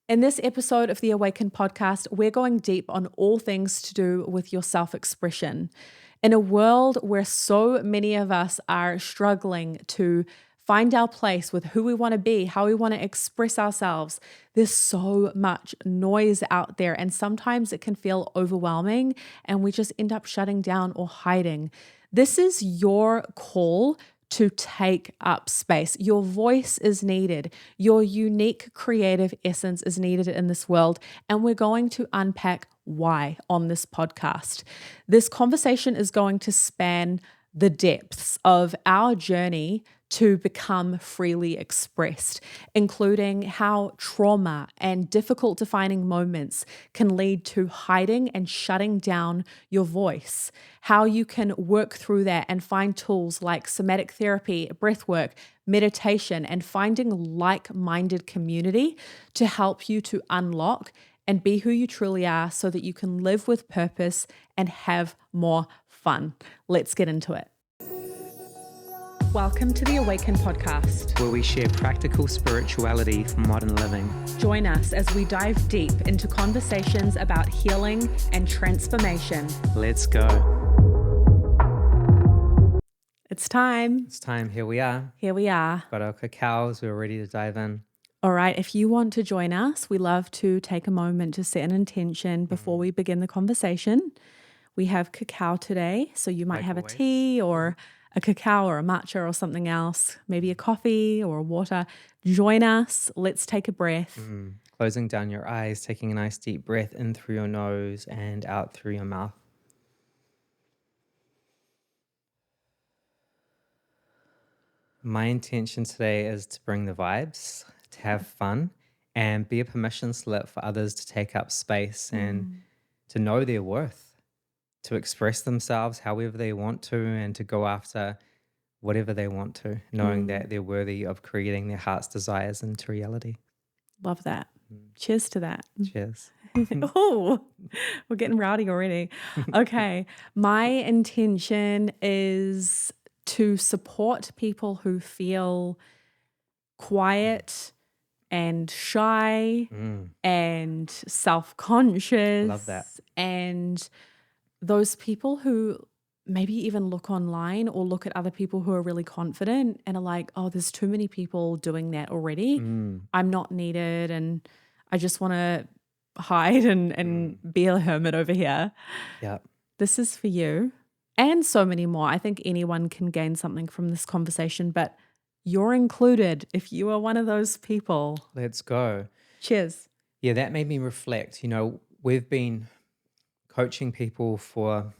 In this episode of the Awaken podcast, we're going deep on all things to do with your self-expression. In a world where so many of us are struggling to find our place with who we want to be, how we want to express ourselves, there's so much noise out there, and sometimes it can feel overwhelming and we just end up shutting down or hiding. This is your call to take up space. Your voice is needed. Your unique creative essence is needed in this world. And we're going to unpack why on this podcast. This conversation is going to span the depths of our journey to become freely expressed, including how trauma and difficult defining moments can lead to hiding and shutting down your voice, how you can work through that and find tools like somatic therapy, breathwork, meditation, and finding like-minded community to help you to unlock and be who you truly are so that you can live with purpose and have more fun. Let's get into it. Welcome to the Awaken podcast, where we share practical spirituality for modern living. Join us as we dive deep into conversations about healing and transformation. Let's go. It's time. It's time. Here we are. Here we are. Got our cacaos. We're ready to dive in. All right. If you want to join us, we love to take a moment to set an intention before we begin the conversation. We have cacao today, so you might have a tea or a cacao or a matcha or something else, maybe a coffee or a water. Join us. Let's take a breath. Closing down your eyes, taking a nice deep breath in through your nose and out through your mouth. My intention today is to bring the vibes, to have fun, and be a permission slip for others to take up space and to know their worth, to express themselves however they want to, and to go after whatever they want to, knowing that they're worthy of creating their heart's desires into reality. Love that. Cheers to that. Cheers. Oh, we're getting rowdy already. Okay. My intention is to support people who feel quiet and shy and self-conscious. Love that. And those people who maybe even look online or look at other people who are really confident and are like, oh, there's too many people doing that already. I'm not needed and I just want to hide and be a hermit over here. Yeah. This is for you and so many more. I think anyone can gain something from this conversation, but you're included if you are one of those people. Let's go. Cheers. Yeah, that made me reflect. You know, we've been coaching people for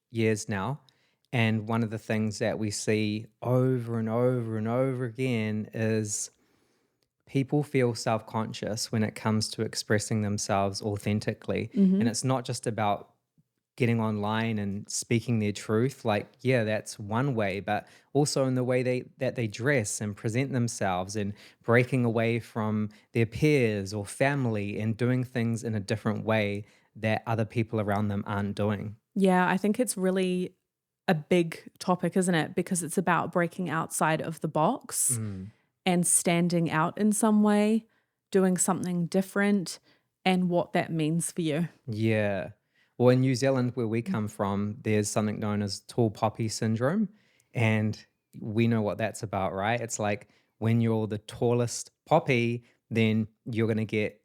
years now, and one of the things that we see over and over and over again is people feel self-conscious when it comes to expressing themselves authentically. And it's not just about getting online and speaking their truth. Like, yeah, that's one way, but also in the way that they dress and present themselves, and breaking away from their peers or family and doing things in a different way that other people around them aren't doing. Yeah, I think it's really a big topic, isn't it? Because it's about breaking outside of the box and standing out in some way, doing something different, and what that means for you. Yeah. Well, in New Zealand, where we come from, there's something known as tall poppy syndrome. And we know what that's about, right? It's like when you're the tallest poppy, then you're going to get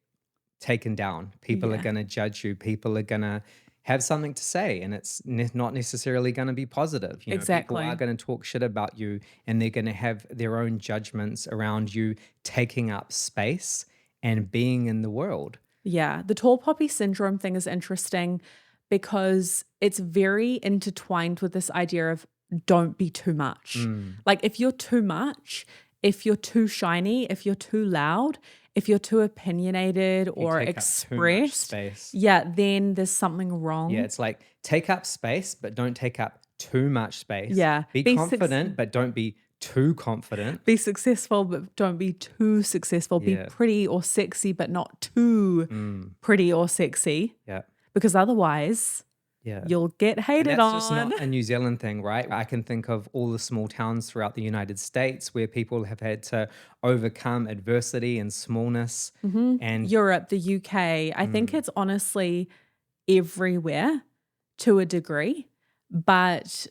taken down. People are going to judge you. People are going to have something to say, and it's not necessarily going to be positive. You know, Exactly. people are going to talk shit about you, and they're going to have their own judgments around you taking up space and being in the world. Yeah, the tall poppy syndrome thing is interesting because it's very intertwined with this idea of don't be too much. Like if you're too much, if you're too shiny, if you're too loud, if you're too opinionated or expressed, yeah, then there's something wrong. Yeah, it's like take up space, but don't take up too much space. Yeah. Be confident, but don't be too confident. Be successful, but don't be too successful. Yeah. Be pretty or sexy, but not too pretty or sexy. Yeah. Because otherwise Yeah. You'll get And hated that's just on. not a New Zealand thing, right? I can think of all the small towns throughout the United States where people have had to overcome adversity and smallness. And Europe, the UK, I think mm, it's honestly everywhere to a degree, but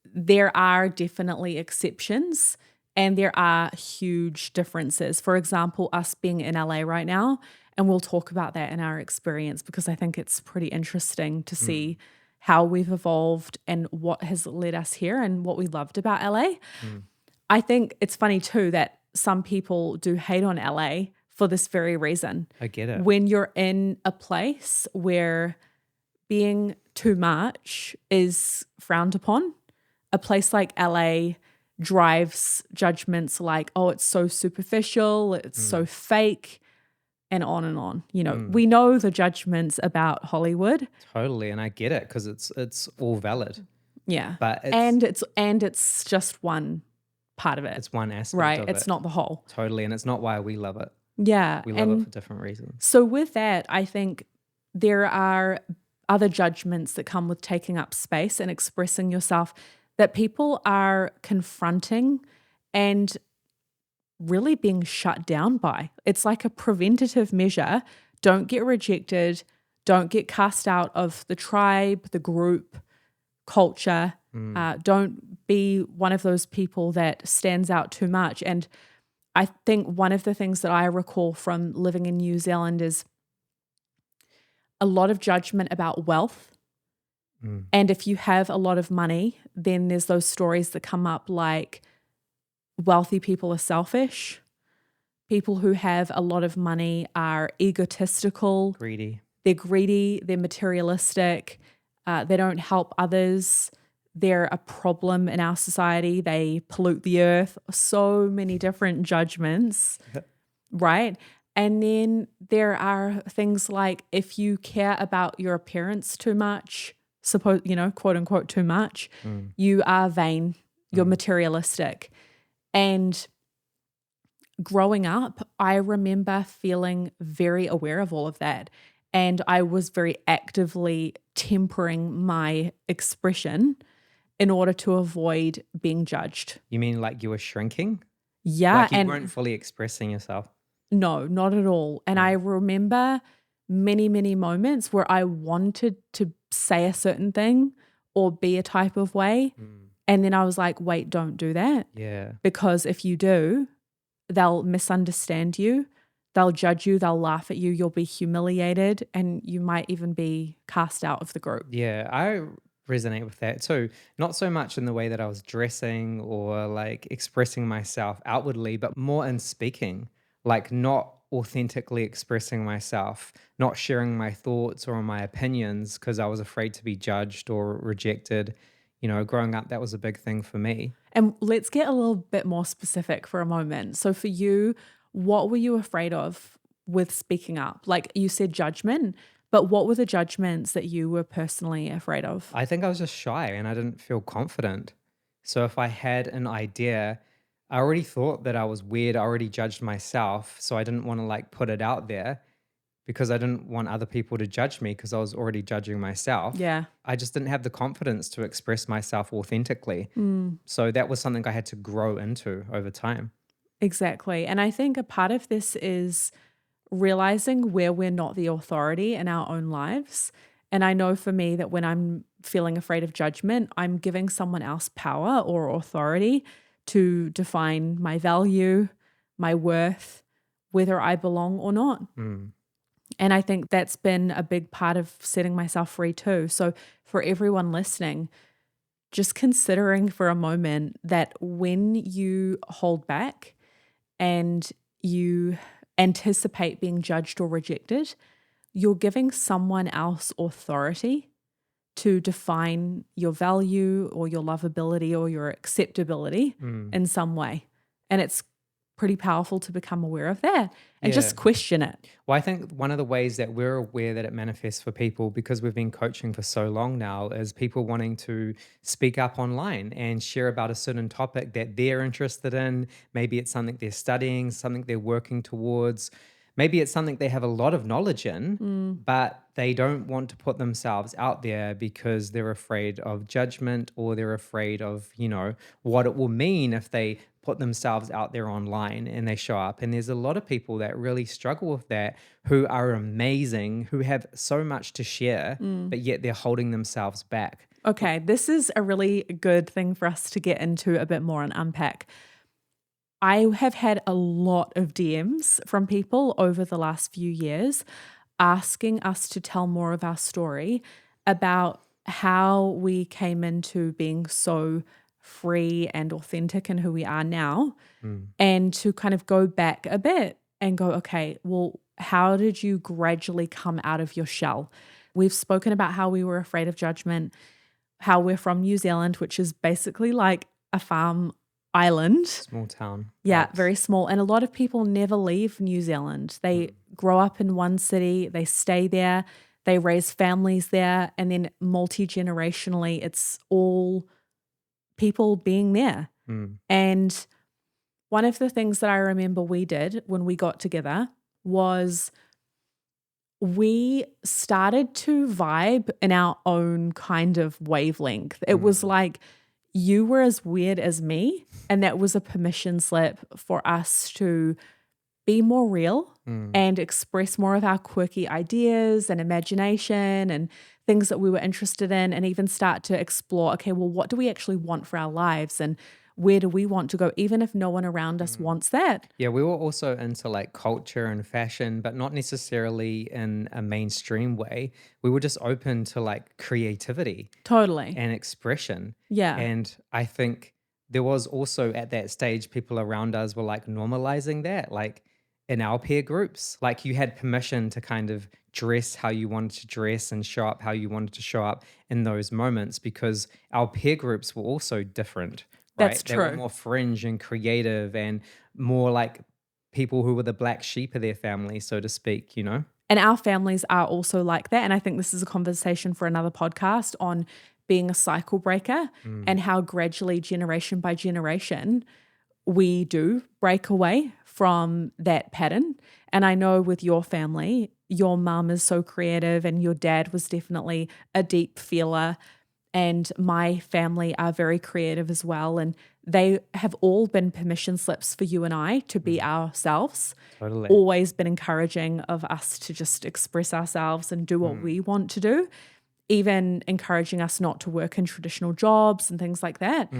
there are definitely exceptions and there are huge differences. For example, us being in LA right now, and we'll talk about that in our experience because I think it's pretty interesting to mm, see how we've evolved and what has led us here and what we loved about LA. mm, I think it's funny too that some people do hate on LA for this very reason. I get it. When you're in a place where being too much is frowned upon, a place like LA drives judgments like, oh, it's so superficial, it's so Mm, fake, and on and on. You know, mm. we know the judgments about Hollywood. Totally, and I get it because it's all valid, Yeah. but And it's just one part of it, it's one aspect right? of It's it. not the whole. Totally, and it's not why we love it. Yeah. We love it And for different reasons. so with that, I think there are other judgments that come with taking up space and expressing yourself that people are confronting and really being shut down by. It's like a preventative measure. Don't get rejected. Don't get cast out of the tribe, the group, culture. Mm, Don't be one of those people that stands out too much. And I think one of the things that I recall from living in New Zealand is a lot of judgment about wealth. mm, And if you have a lot of money, then there's those stories that come up like wealthy people are selfish. People who have a lot of money are egotistical, greedy. they're greedy, they're materialistic, they don't help others, they're a problem in our society, they pollute the earth. So many different judgments, right? And then there are things like if you care about your appearance too much, suppose, quote unquote, too much, Mm, you are vain, you're mm. materialistic. And growing up, I remember feeling very aware of all of that. And I was very actively tempering my expression in order to avoid being judged. You mean like you were shrinking? Yeah. Like you And weren't fully expressing yourself? no, not at all. And I Mm, remember many, many moments where I wanted to say a certain thing or be a type of way. mm. And then I was like, wait, don't do that. Yeah. Because if you do, they'll misunderstand you, they'll judge you, they'll laugh at you, you'll be humiliated, and you might even be cast out of the group. Yeah, I resonate with that too. Not so much in the way that I was dressing or like expressing myself outwardly, but more in speaking, like not authentically expressing myself, not sharing my thoughts or my opinions because I was afraid to be judged or rejected. Growing up, that was a big thing for me. And let's get a little bit more specific for a moment. So, for you, what were you afraid of with speaking up? Like you said, judgment, but what were the judgments that you were personally afraid of? I think I was just shy and I didn't feel confident. So if I had an idea, I already thought that I was weird. I already judged myself. So I didn't want to like put it out there because I didn't want other people to judge me because I was already judging myself. Yeah. I just didn't have the confidence to express myself authentically. Mm. So that was something I had to grow into over time. Exactly. And I think a part of this is realizing where we're not the authority in our own lives. And I know for me that when I'm feeling afraid of judgment, I'm giving someone else power or authority to define my value, my worth, whether I belong or not. Mm, And I think that's been a big part of setting myself free too. So for everyone listening, just considering for a moment that when you hold back and you anticipate being judged or rejected, you're giving someone else authority to define your value or your lovability or your acceptability mm. in some way. And it's pretty powerful to become aware of that and Yeah. just question it. Well, I think one of the ways that we're aware that it manifests for people, because we've been coaching for so long now, is people wanting to speak up online and share about a certain topic that they're interested in. Maybe it's something they're studying, something they're working towards. maybe it's something they have a lot of knowledge in, but they don't want to put themselves out there because they're afraid of judgment, or they're afraid of, what it will mean if they put themselves out there online and they show up. And there's a lot of people that really struggle with that, who are amazing, who have so much to share, but yet they're holding themselves back. Okay, this is a really good thing for us to get into a bit more and unpack. I have had a lot of DMs from people over the last few years asking us to tell more of our story about how we came into being so free and authentic in who we are now, and to kind of go back a bit and go, okay, well, how did you gradually come out of your shell? We've spoken about how we were afraid of judgment, how we're from New Zealand, which is basically like a farm island. Small town. Yeah, vibes. very small. And a lot of people never leave New Zealand. They grow up in one city, they stay there, they raise families there, and then multi-generationally, it's all people being there. And one of the things that I remember we did when we got together was we started to vibe in our own kind of wavelength. It was like you were as weird as me, and that was a permission slip for us to be more real and express more of our quirky ideas and imagination and things that we were interested in, and even start to explore, okay, well, what do we actually want for our lives, and where do we want to go, even if no one around us wants that? Yeah, we were also into like culture and fashion, but not necessarily in a mainstream way. We were just open to like creativity Totally. and expression. Yeah. And I think there was also at that stage, people around us were like normalizing that, like in our peer groups. Like you had permission to kind of dress how you wanted to dress and show up how you wanted to show up in those moments, because our peer groups were also different, right? That's They were true. more fringe and creative and more like people who were the black sheep of their family, so to speak, And our families are also like that. And I think this is a conversation for another podcast on being a cycle breaker and how gradually, generation by generation, we do break away from that pattern. And I know with your family, your mum is so creative and your dad was definitely a deep feeler. And my family are very creative as well. And they have all been permission slips for you and I to be ourselves. Totally. Always been encouraging of us to just express ourselves and do what we want to do, even encouraging us not to work in traditional jobs and things like that.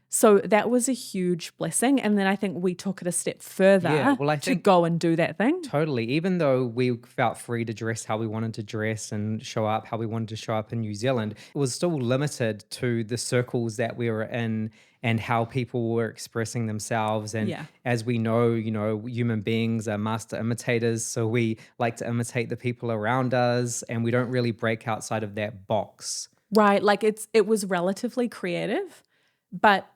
So that was a huge blessing. And then I think we took it a step further Yeah, well, I to think go and do that thing. totally. Even though we felt free to dress how we wanted to dress and show up how we wanted to show up in New Zealand, it was still limited to the circles that we were in and how people were expressing themselves. And Yeah. as we know, human beings are master imitators. So we like to imitate the people around us, and we don't really break outside of that box. Right. Like it was relatively creative, but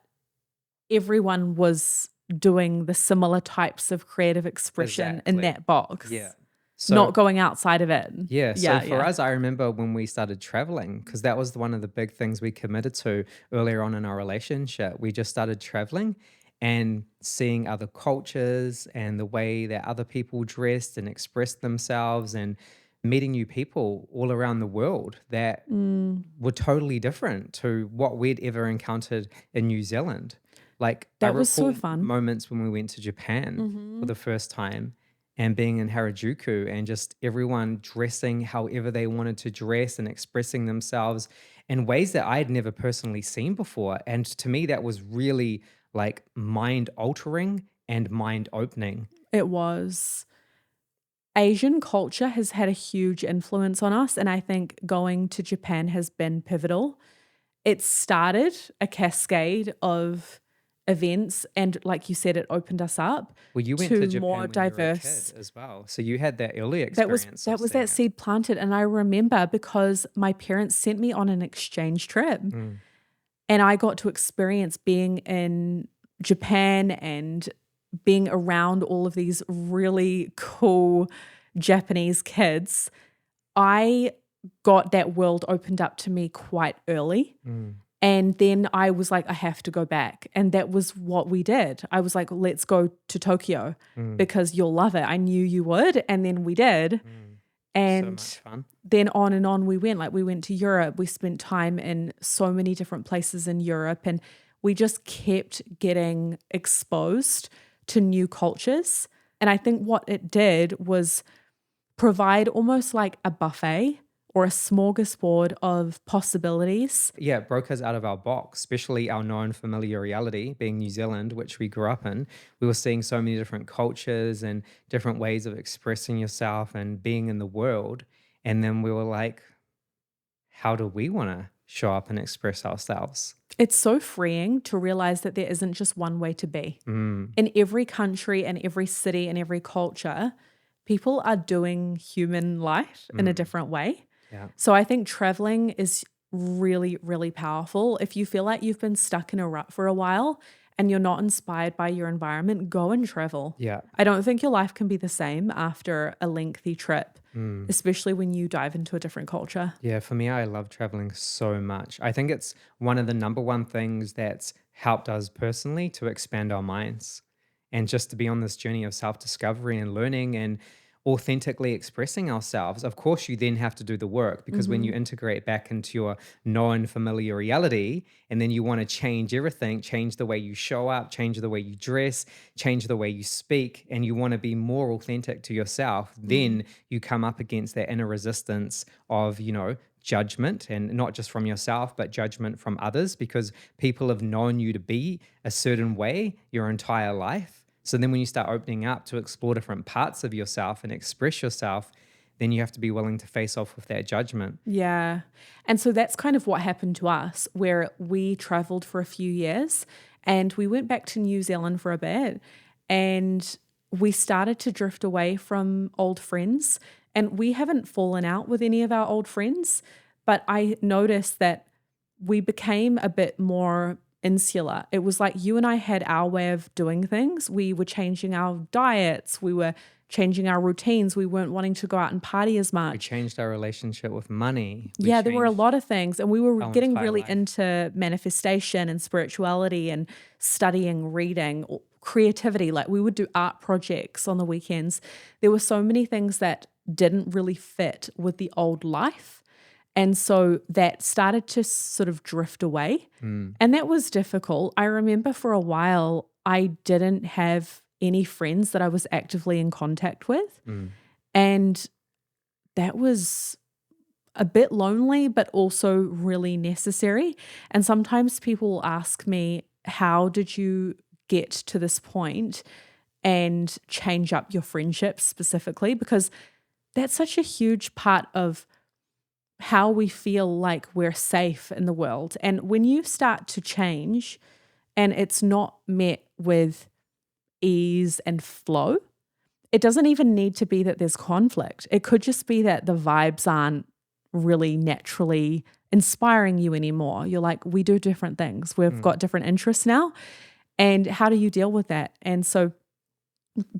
everyone was doing the similar types of creative expression in Exactly. that box. Yeah. So Not going outside of it. yeah, so for yeah. us, I remember when we started traveling, because that was one of the big things we committed to earlier on in our relationship. We just started traveling and seeing other cultures and the way that other people dressed and expressed themselves, and meeting new people all around the world that were totally different to what we'd ever encountered in New Zealand. Like I That was so recall fun. moments when we went to Japan for the first time, and being in Harajuku, and just everyone dressing however they wanted to dress and expressing themselves in ways that I had never personally seen before. And to me, that was really like mind altering and mind opening. It was. Asian culture has had a huge influence on us, and I think going to Japan has been pivotal. It started a cascade of events, and like you said, it opened us up Well, you went to to Japan more when you were a diverse. kid as well. So you had that early That was experience that of was seeing that seed planted, and I remember because my parents sent me on an exchange trip, it. and I got to experience being in Japan and being around all of these really cool Japanese kids. I got that world opened up to me quite early. And then I was like, I have to go back. And that was what we did. I was like, let's go to Tokyo Mm, because you'll love it. I knew you would. And then we did. mm. So And much fun. then on and on we went. Like we went to Europe. We spent time in so many different places in Europe. And we just kept getting exposed to new cultures. And I think what it did was provide almost like a buffet or a smorgasbord of possibilities. Yeah, it broke us out of our box, especially our known familiar reality, being New Zealand, which we grew up in. We were seeing so many different cultures and different ways of expressing yourself and being in the world. And then we were like, how do we want to show up and express ourselves? It's so freeing to realize that there isn't just one way to be. Mm, In every country and every city and every culture, people are doing human life in a mm, different way. yeah. So I think traveling is really, really powerful. If you feel like you've been stuck in a rut for a while and you're not inspired by your environment, go and travel. Yeah. I don't think your life can be the same after a lengthy trip, Mm. especially when you dive into a different culture. Yeah, for me, I love traveling so much. I think it's one of the number one things that's helped us personally to expand our minds and just to be on this journey of self discovery and learning and authentically expressing ourselves. Of course, you then have to do the work because when you Hmm. integrate back into your known familiar reality and then you want to change everything, change the way you show up, change the way you dress, change the way you speak, and you want to be more authentic to yourself, then you come up against that inner resistance of, judgment, and not just from yourself, but judgment from others because people have known you to be a certain way your entire life. So then when you start opening up to explore different parts of yourself and express yourself, then you have to be willing to face off with that judgment. Yeah. And so that's kind of what happened to us, where we traveled for a few years and we went back to New Zealand for a bit and we started to drift away from old friends. And we haven't fallen out with any of our old friends, but I noticed that we became a bit more insular. It was like you and I had our way of doing things. We were changing our diets, we were changing our routines. We weren't wanting to go out and party as We much. changed our relationship with money. We Yeah, there were a changed lot of things. And we were our getting entire really life. into manifestation and spirituality and studying, reading, creativity. Like we would do art projects on the weekends. There were so many things that didn't really fit with the old life. And so that started to sort of drift away. Mm, And that was difficult. I remember for a while, I didn't have any friends that I was actively in contact with. mm. And that was a bit lonely, but also really necessary. And sometimes people will ask me, how did you get to this point and change up your friendships specifically? Because that's such a huge part of how we feel like we're safe in the world. And when you start to change and it's not met with ease and flow, it doesn't even need to be that there's conflict. It could just be that the vibes aren't really naturally inspiring you anymore. You're like, we do different things. We've Mm. got different interests now. And how do you deal with that? And so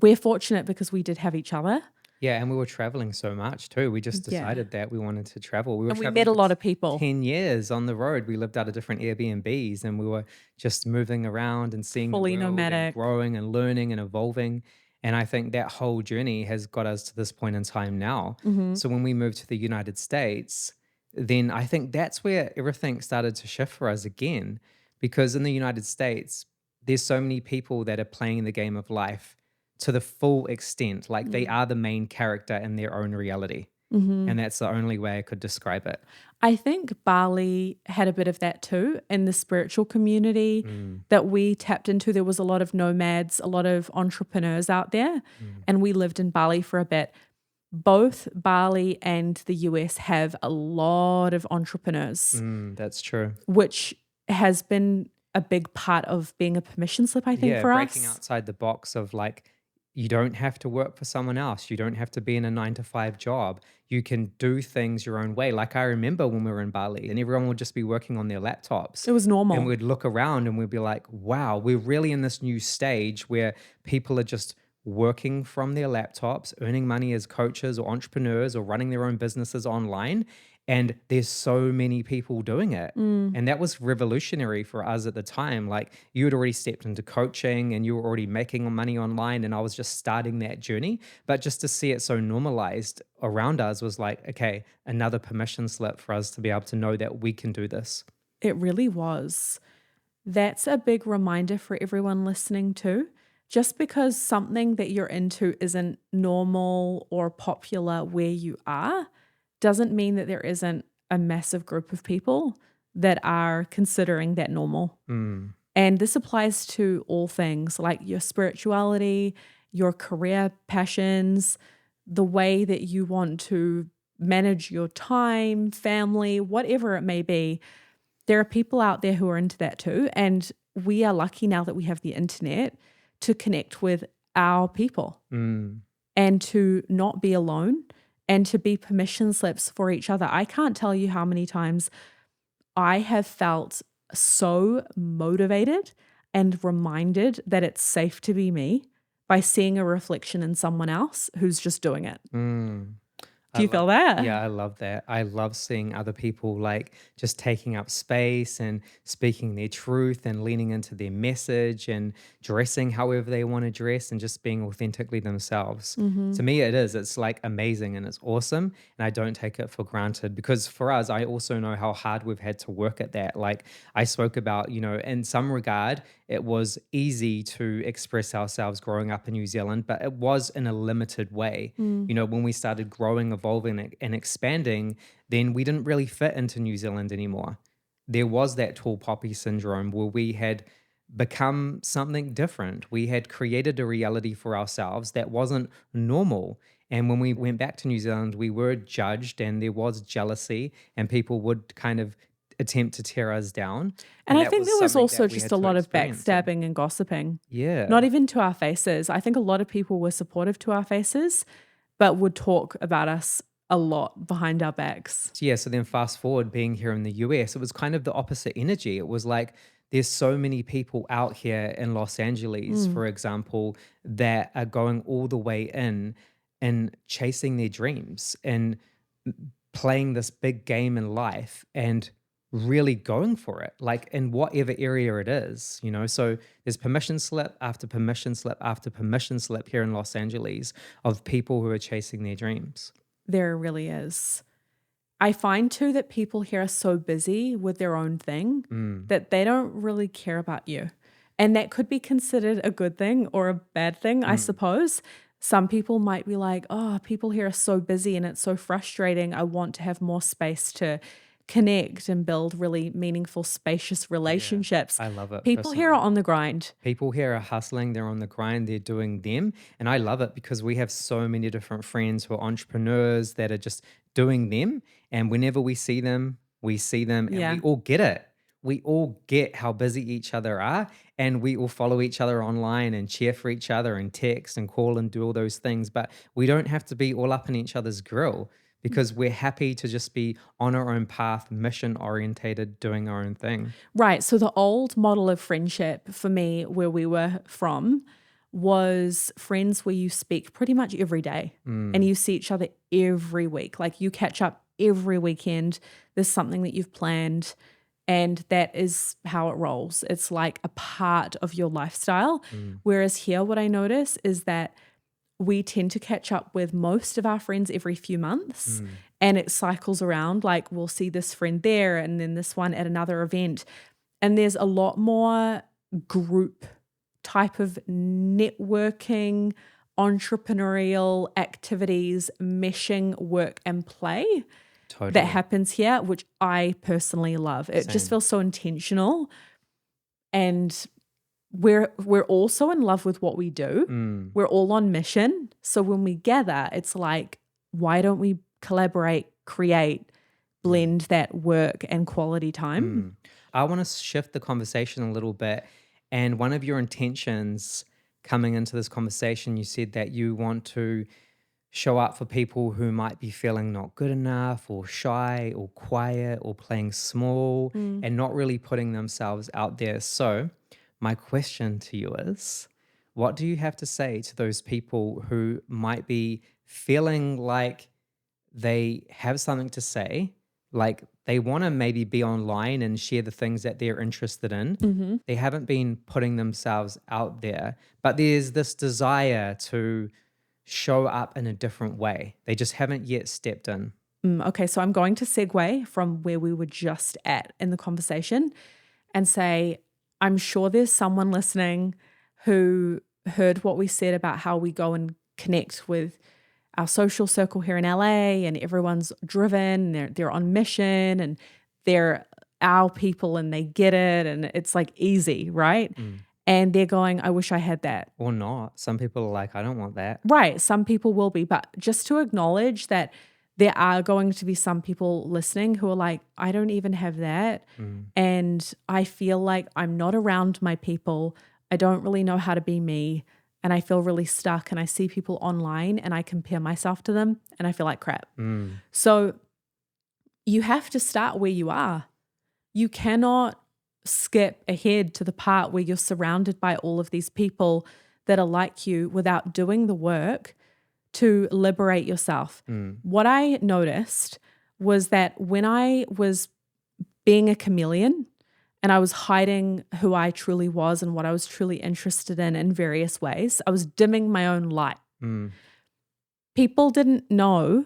we're fortunate because we did have each other. Yeah, and we were traveling so much too. We just Yeah. decided that we wanted to travel. We were And we met traveling a for lot of people. 10 years on the road. We lived out of different Airbnbs and we were just moving around and seeing the Fully world and nomadic. growing and learning and evolving. And I think that whole journey has got us to this point in time now. Hmm. So when we moved to the United States, then I think that's where everything started to shift for us again. Because in the United States, there's so many people that are playing the game of life to the full extent. Like they are the main character in their own reality. Hmm. And that's the only way I could describe it. I think Bali had a bit of that too in the spiritual community Mm, that we tapped into. There was a lot of nomads, a lot of entrepreneurs out there, mm, and we lived in Bali for a bit. Both Bali and the US have a lot of entrepreneurs, that's true. which has been a big part of being a permission slip, I think, Yeah, for breaking us. outside the box of like, you don't have to work for someone else. You don't have to be in a 9 to 5 job. You can do things your own way. Like I remember when we were in Bali and everyone would just be working on their laptops It was and normal. we'd look around and we'd be like, wow, we're really in this new stage where people are just working from their laptops, earning money as coaches or entrepreneurs or running their own businesses online. And there's so many people doing it. Mm. And that was revolutionary for us at the time. Like you had already stepped into coaching and you were already making money online, and I was just starting that journey. But just to see it so normalized around us was like, okay, another permission slip for us to be able to know that we can do this. It really was. That's a big reminder for everyone listening too. Just because something that you're into isn't normal or popular where you are, doesn't mean that there isn't a massive group of people that are considering that normal. Mm, And this applies to all things like your spirituality, your career passions, the way that you want to manage your time, family, whatever it may be. There are people out there who are into that too. And we are lucky now that we have the internet to connect with our people mm, and to not be alone and to be permission slips for each other. I can't tell you how many times I have felt so motivated and reminded that it's safe to be me by seeing a reflection in someone else who's just doing it. mm. Do I you love, feel that? yeah, I love that. I love seeing other people like just taking up space and speaking their truth and leaning into their message and dressing however they want to dress and just being authentically themselves. Mm-hmm. To me, it is. It's like amazing and it's awesome. And I don't take it for granted because for us, I also know how hard we've had to work at that. Like I spoke about, in some regard, it was easy to express ourselves growing up in New Zealand, but it was in a limited way. Mm. When we started growing, evolving, and expanding, then we didn't really fit into New Zealand anymore. There was that tall poppy syndrome where we had become something different. We had created a reality for ourselves that wasn't normal. And when we went back to New Zealand, we were judged and there was jealousy, and people would kind of attempt to tear us down. And And I that think was there was something also that we just had a to lot of experience. And backstabbing and gossiping, yeah. not even to our faces. I think a lot of people were supportive to our faces, but would talk about us a lot behind our backs. Yeah, so then fast forward being here in the US, it was kind of the opposite energy. It was like there's so many people out here in Los Angeles, Mm. for example, that are going all the way in and chasing their dreams and playing this big game in life and really going for it, like in whatever area it is. So there's permission slip after permission slip after permission slip here in Los Angeles of people who are chasing their dreams. There really is. I find too that people here are so busy with their own thing Mm, that they don't really care about you. And that could be considered a good thing or a bad thing, I mm. suppose. Some people might be like, oh, people here are so busy and it's so frustrating. I want to have more space to connect and build really meaningful, spacious Yeah, relationships. I love it People here are personally. on the grind. People here are hustling, they're on the grind, they're doing them. And I love it because we have so many different friends who are entrepreneurs that are just doing them. And whenever we see them and we Yeah. all get it. We all get how busy each other are. And we all follow each other online and cheer for each other and text and call and do all those things. But we don't have to be all up in each other's grill because we're happy to just be on our own path, mission orientated, doing our own thing. Right. So the old model of friendship for me, where we were from, was friends where you speak pretty much every day and Mm, you see each other every week. Like you catch up every weekend. There's something that you've planned, and that is how it rolls. It's like a part of your lifestyle. mm, Whereas here, what I notice is that we tend to catch up with most of our friends every few months, mm. and it cycles around. Like we'll see this friend there and then this one at another event. And there's a lot more group type of networking, entrepreneurial activities, meshing work and play that Totally. happens here, which I personally love. It just Same. feels so intentional, and we're also in love with what we do. Mm, We're all on mission. So when we gather, it's like, why don't we collaborate, create, mm, blend that work and quality time? mm. I want to shift the conversation a little bit. And one of your intentions coming into this conversation, you said that you want to show up for people who might be feeling not good enough or shy or quiet or playing small Mm. and not really putting themselves out there. So, my question to you is, what do you have to say to those people who might be feeling like they have something to say, Like they want to maybe be online and share the things that they're interested in. Mm-hmm. They haven't been putting themselves out there, but there's this desire to show up in a different way. They just haven't yet stepped in. Okay, so I'm going to segue from where we were just at in the conversation and say, I'm sure there's someone listening who heard what we said about how we go and connect with our social circle here in LA, and everyone's driven, they're on mission, and they're our people and they get it, and it's like easy, right? And they're going, I wish I had that. Or not. Some people are like, I don't want that. Right. Some people will be, but just to acknowledge that there are going to be some people listening who are like, I don't even have that. And I feel like I'm not around my people. I don't really know how to be me. And I feel really stuck. And I see people online and I compare myself to them and I feel like crap. So you have to start where you are. You cannot skip ahead to the part where you're surrounded by all of these people that are like you without doing the work to liberate yourself. What I noticed was that when I was being a chameleon and I was hiding who I truly was and what I was truly interested in various ways, I was dimming my own light. People didn't know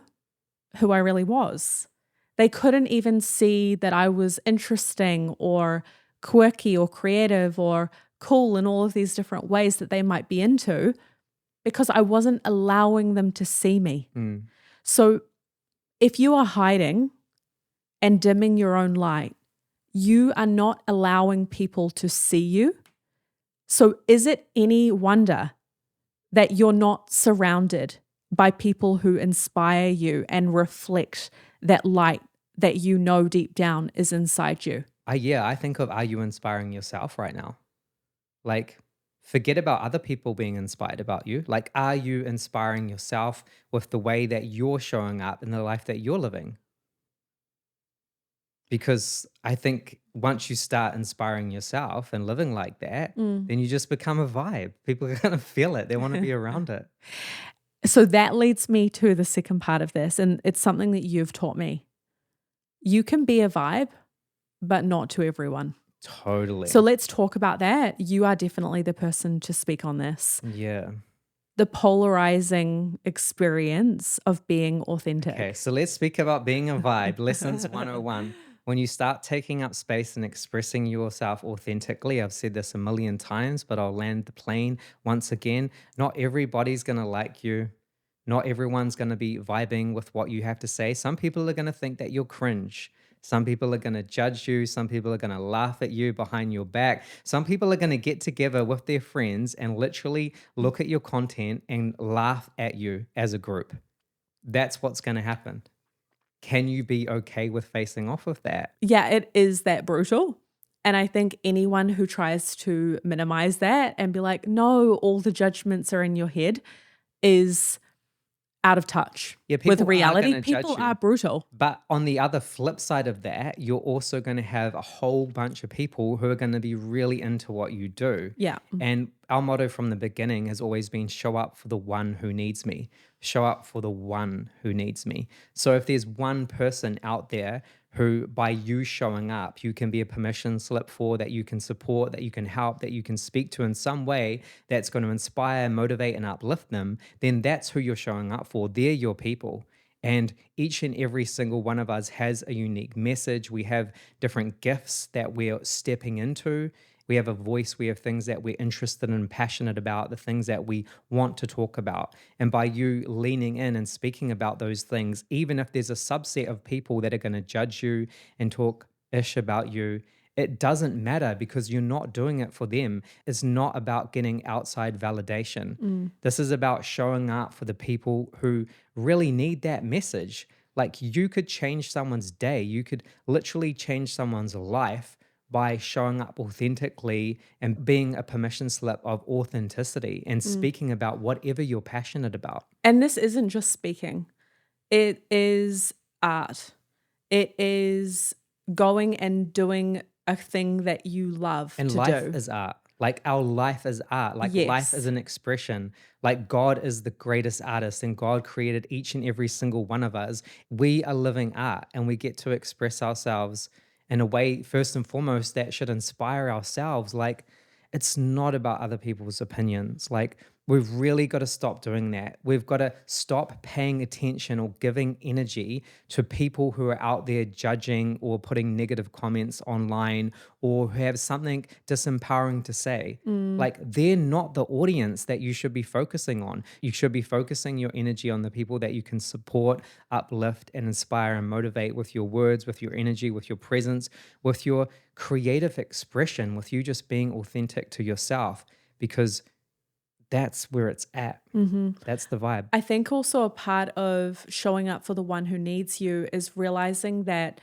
who I really was. They couldn't even see that I was interesting or quirky or creative or cool in all of these different ways that they might be into because I wasn't allowing them to see me. So if you are hiding and dimming your own light, you are not allowing people to see you. So is it any wonder that you're not surrounded by people who inspire you and reflect that light that you know deep down is inside you? I think of, are you inspiring yourself right now? Like, forget about other people being inspired about you. Like, are you inspiring yourself with the way that you're showing up in the life that you're living? Because I think once you start inspiring yourself and living like that, then you just become a vibe. People are going to feel it. They want to be around it. So that leads me to the second part of this, and it's something that you've taught me. You can be a vibe, but not to everyone. Totally. So let's talk about that. You are definitely the person to speak on this. Yeah. The polarizing experience of being authentic. Okay, so let's speak about being a vibe. Lessons 101. When you start taking up space and expressing yourself authentically, I've said this a million times, but I'll land the plane once again. Not everybody's going to like you. Not everyone's going to be vibing with what you have to say. Some people are going to think that you're cringe. Some people are going to judge you. Some people are going to laugh at you behind your back. Some people are going to get together with their friends and literally look at your content and laugh at you as a group. That's what's going to happen. Can you be okay with facing off with that? Yeah, it is that brutal. And I think anyone who tries to minimize that and be like, no, all the judgments are in your head is out of touch Yeah, with people are reality. gonna judge People you. are brutal. But on the other flip side of that, you're also going to have a whole bunch of people who are going to be really into what you do. Yeah. And our motto from the beginning has always been show up for the one who needs me. Show up for the one who needs me. So if there's one person out there who, by you showing up, you can be a permission slip for, that you can support, that you can help, that you can speak to in some way that's going to inspire, motivate, and uplift them, then that's who you're showing up for. They're your people. And each and every single one of us has a unique message. We have different gifts that we're stepping into. We have a voice. We have things that we're interested and passionate about, the things that we want to talk about. And by you leaning in and speaking about those things, even if there's a subset of people that are going to judge you and talk ish about you, it doesn't matter because you're not doing it for them. It's not about getting outside validation. This is about showing up for the people who really need that message. Like you could change someone's day. You could literally change someone's life by showing up authentically and being a permission slip of authenticity and speaking about whatever you're passionate about. And this isn't just speaking. It is art. It is going and doing a thing that you love And to life do. is art. Like our life is art, like life is Yes. an expression. Like God is the greatest artist and God created each and every single one of us. We are living art and we get to express ourselves in a way, first and foremost, that should inspire ourselves. Like it's not about other people's opinions. Like we've really got to stop doing that. We've got to stop paying attention or giving energy to people who are out there judging or putting negative comments online or who have something disempowering to say. Mm. Like they're not the audience that you should be focusing on. You should be focusing your energy on the people that you can support, uplift, and inspire and motivate with your words, with your energy, with your presence, with your creative expression, with you just being authentic to yourself, because that's where it's at. Hmm. That's the vibe. I think also a part of showing up for the one who needs you is realizing that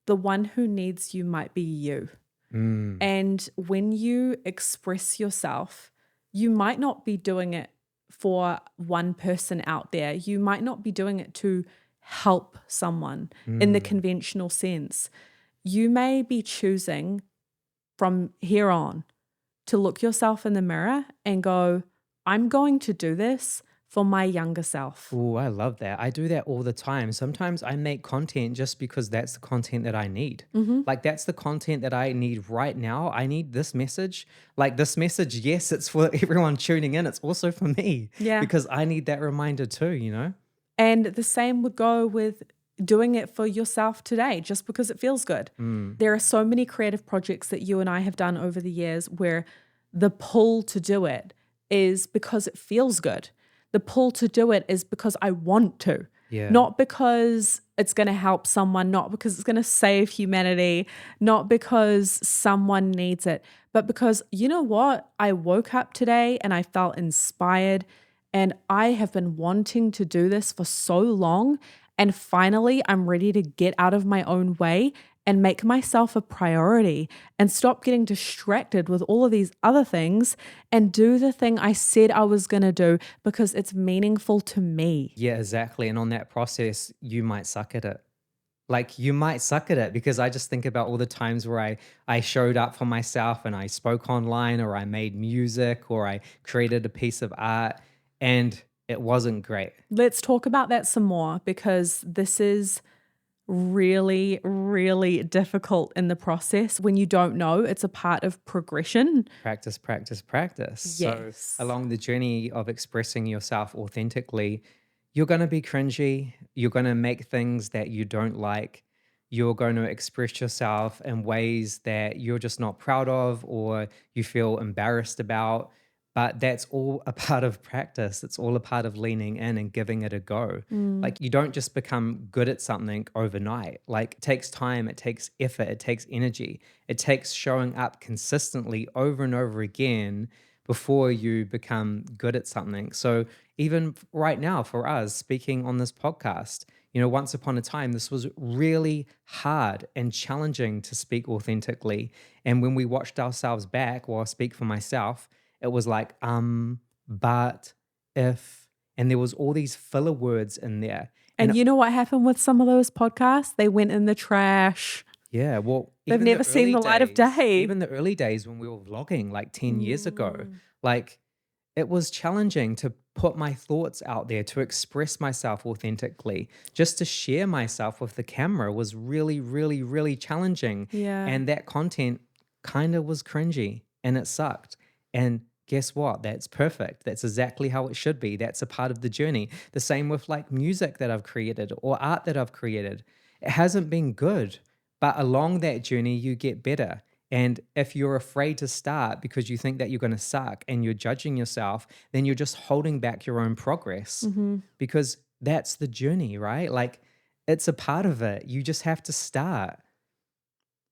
the one who needs you might be you. Mm, And when you express yourself, you might not be doing it for one person out there. You might not be doing it to help someone in the mm. conventional sense. You may be choosing from here on to look yourself in the mirror and go, I'm going to do this for my younger self. Oh, I love that. I do that all the time. Sometimes I make content just because that's the content that I need. Hmm. Like that's the content that I need right now. I need this message. Like this message, yes, it's for everyone tuning in. It's also for me Yeah. because I need that reminder too, you know? And the same would go with doing it for yourself today, just because it feels good. Mm, There are so many creative projects that you and I have done over the years where the pull to do it is because it feels good. The pull to do it is because I want to, yeah. not because it's going to help someone, not because it's going to save humanity, not because someone needs it, but because you know what? I woke up today and I felt inspired and I have been wanting to do this for so long. And finally, I'm ready to get out of my own way and make myself a priority and stop getting distracted with all of these other things and do the thing I said I was going to do because it's meaningful to me. Yeah, exactly. And on that process, you might suck at it. Like you might suck at it because I just think about all the times where I showed up for myself and I spoke online or I made music or I created a piece of art and it wasn't great. Let's talk about that some more because this is really, really difficult in the process when you don't know. It's a part of progression. Practice, practice, practice. So Yes. along the journey of expressing yourself authentically, you're going to be cringy. You're going to make things that you don't like. You're going to express yourself in ways that you're just not proud of or you feel embarrassed about. But that's all a part of practice. It's all a part of leaning in and giving it a go. Mm. Like you don't just become good at something overnight. Like it takes time, it takes effort, it takes energy. It takes showing up consistently over and over again before you become good at something. So even right now for us speaking on this podcast, once upon a time, this was really hard and challenging to speak authentically. And when we watched ourselves back, well, I'll speak for myself, it was like, but, if, and there was all these filler words in there. And And you know what happened with some of those podcasts? They went in the trash. yeah, well, They've never seen the light of day. even the early days when we were vlogging like 10 years ago, Mm. like it was challenging to put my thoughts out there, to express myself authentically, just to share myself with the camera was really, really, really challenging. Yeah. And that content kind of was cringy and it sucked. And guess what? That's perfect. That's exactly how it should be. That's a part of the journey. The same with like music that I've created or art that I've created. It hasn't been good, but along that journey, you get better. And if you're afraid to start because you think that you're going to suck and you're judging yourself, then you're just holding back your own progress Hmm. because that's the journey, right? Like it's a part of it. You just have to start.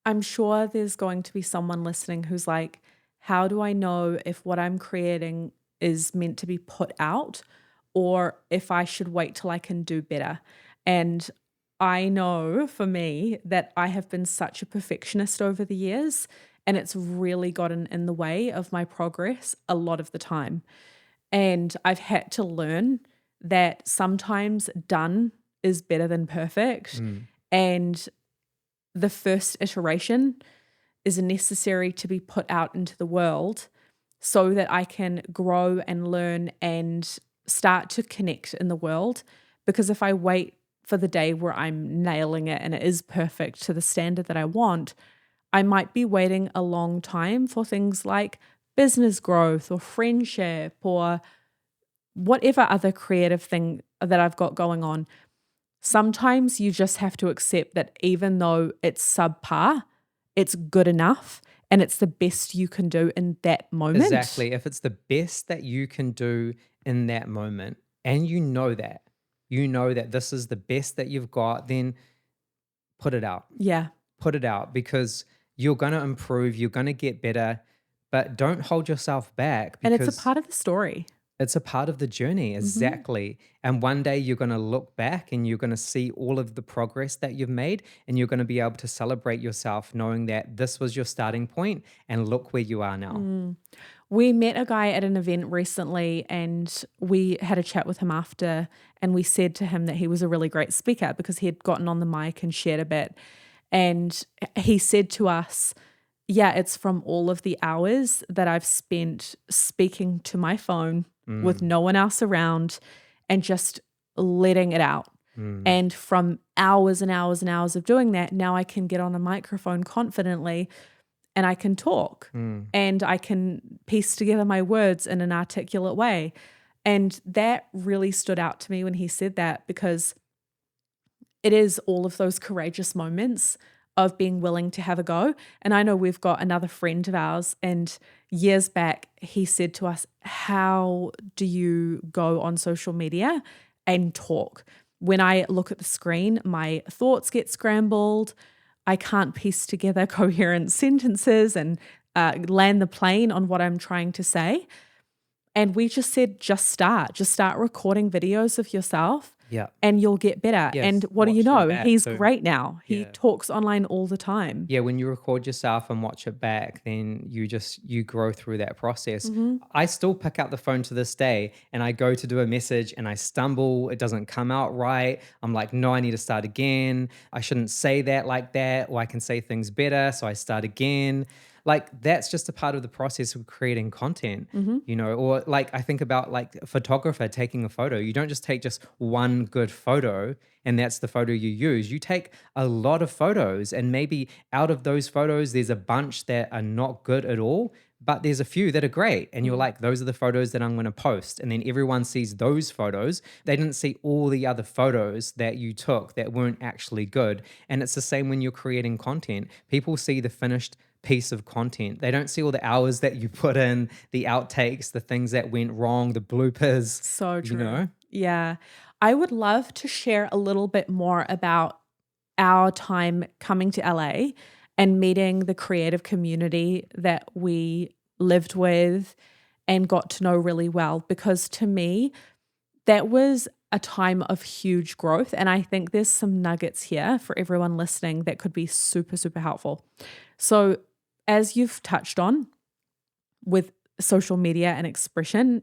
I'm sure there's going to be someone listening who's like, how do I know if what I'm creating is meant to be put out or if I should wait till I can do better? And I know for me that I have been such a perfectionist over the years and it's really gotten in the way of my progress a lot of the time. And I've had to learn that sometimes done is better than perfect. Mm, And the first iteration is necessary to be put out into the world so that I can grow and learn and start to connect in the world. Because if I wait for the day where I'm nailing it and it is perfect to the standard that I want, I might be waiting a long time for things like business growth or friendship or whatever other creative thing that I've got going on. Sometimes you just have to accept that even though it's subpar, it's good enough and it's the best you can do in that moment. Exactly. If it's the best that you can do in that moment, and you know that this is the best that you've got, then put it out. Yeah. Put it out because you're going to improve, you're going to get better, but don't hold yourself back And it's a because part of the story. it's a part of the journey. Mhm. Exactly. And one day you're going to look back and you're going to see all of the progress that you've made, and you're going to be able to celebrate yourself knowing that this was your starting point and look where you are now. Mm. We met a guy at an event recently and we had a chat with him after, and we said to him that he was a really great speaker because he had gotten on the mic and shared a bit. And he said to us, yeah, it's from all of the hours that I've spent speaking to my phone with Mm, no one else around and just letting it out. mm, And from hours and hours and hours of doing that, now I can get on a microphone confidently and I can talk mm, and I can piece together my words in an articulate way. And that really stood out to me when he said that, because it is all of those courageous moments of being willing to have a go. And I know we've got another friend of ours, and years back, he said to us, how do you go on social media and talk? When I look at the screen, my thoughts get scrambled. I can't piece together coherent sentences and land the plane on what I'm trying to say. And we just said, just start recording videos of yourself yeah. and you'll get better. And Yes. what do you Watch them know? back He's too. great now. He Yeah. talks online all the time. Yeah, when you record yourself and watch it back, then you grow through that process. Hmm. I still pick up the phone to this day and I go to do a message and I stumble, it doesn't come out right. I'm like, no, I need to start again. I shouldn't say that like that, or I can say things better, so I start again. Like that's just a part of the process of creating content. Hmm. Or like I think about like a photographer taking a photo. You don't just take just one good photo and that's the photo you use. You take a lot of photos, and maybe out of those photos, there's a bunch that are not good at all, but there's a few that are great. And you're like, those are the photos that I'm going to post. And then everyone sees those photos. They didn't see all the other photos that you took that weren't actually good. And it's the same when you're creating content. People see the finished piece of content. They don't see all the hours that you put in, the outtakes, the things that went wrong, the bloopers, So you true. know? Yeah. I would love to share a little bit more about our time coming to LA and meeting the creative community that we lived with and got to know really well, because to me, that was a time of huge growth. And I think there's some nuggets here for everyone listening that could be super, super helpful. So, as you've touched on with social media and expression,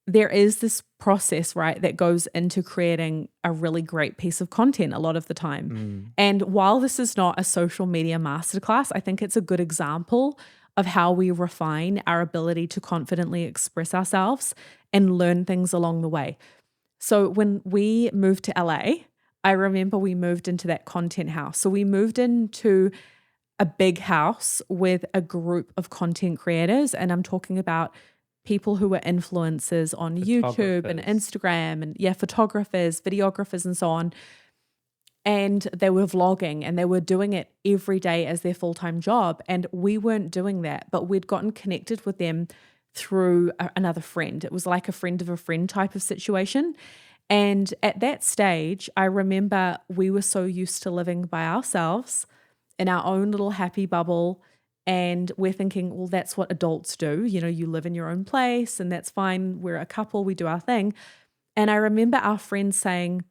there is this process, right, that goes into creating a really great piece of content a lot of the time. Mm, And while this is not a social media masterclass, I think it's a good example of how we refine our ability to confidently express ourselves and learn things along the way. So when we moved to LA, I remember we moved into that content house. So we moved into a big house with a group of content creators. And I'm talking about people who were influencers on YouTube and photographers. Instagram, and yeah, photographers, videographers, and so on. And they were vlogging and they were doing it every day as their full-time job. And we weren't doing that, but we'd gotten connected with them through another friend. It was like a friend of a friend type of situation. And at that stage, I remember we were so used to living by ourselves in our own little happy bubble. And we're thinking, well, that's what adults do. You know, you live in your own place and that's fine. We're a couple, we do our thing. And I remember our friend saying,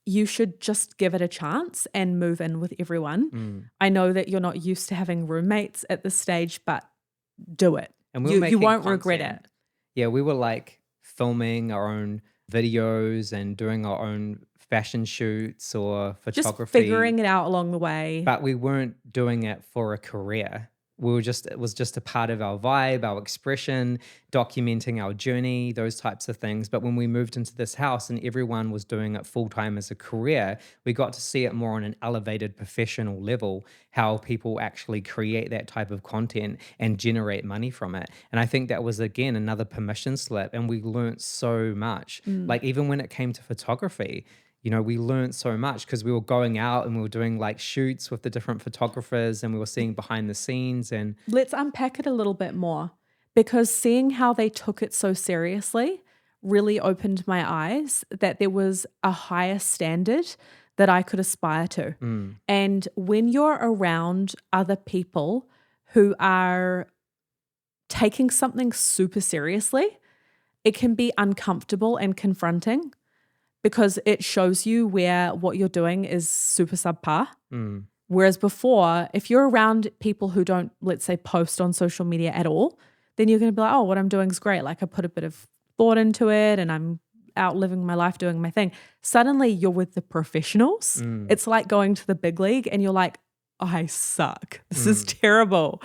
you should just give it a chance and move in with everyone. Mm. I know that you're not used to having roommates at this stage, but do it. And we were You making won't regret content. it. Yeah, we were like filming our own videos and doing our own fashion shoots or Just photography, figuring it out along the way. but we weren't doing it for a career. it was just a part of our vibe, our expression, documenting our journey, those types of things. But when we moved into this house and everyone was doing it full time as a career, we got to see it more on an elevated professional level, how people actually create that type of content and generate money from it. And I think that was, again, another permission slip. And we learned so much. Like, even when it came to photography, we learned so much because we were going out and we were doing like shoots with the different photographers and we were seeing behind the scenes. And Let's unpack it a little bit more, because seeing how they took it so seriously really opened my eyes that there was a higher standard that I could aspire to. And when you're around other people who are taking something super seriously, it can be uncomfortable and confronting because it shows you where what you're doing is super subpar. Whereas before, if you're around people who don't, let's say, post on social media at all, then you're going to be like, oh, what I'm doing is great. Like, I put a bit of thought into it and I'm out living my life doing my thing. Suddenly you're with the professionals. It's like going to the big league and you're like, I suck. This is terrible.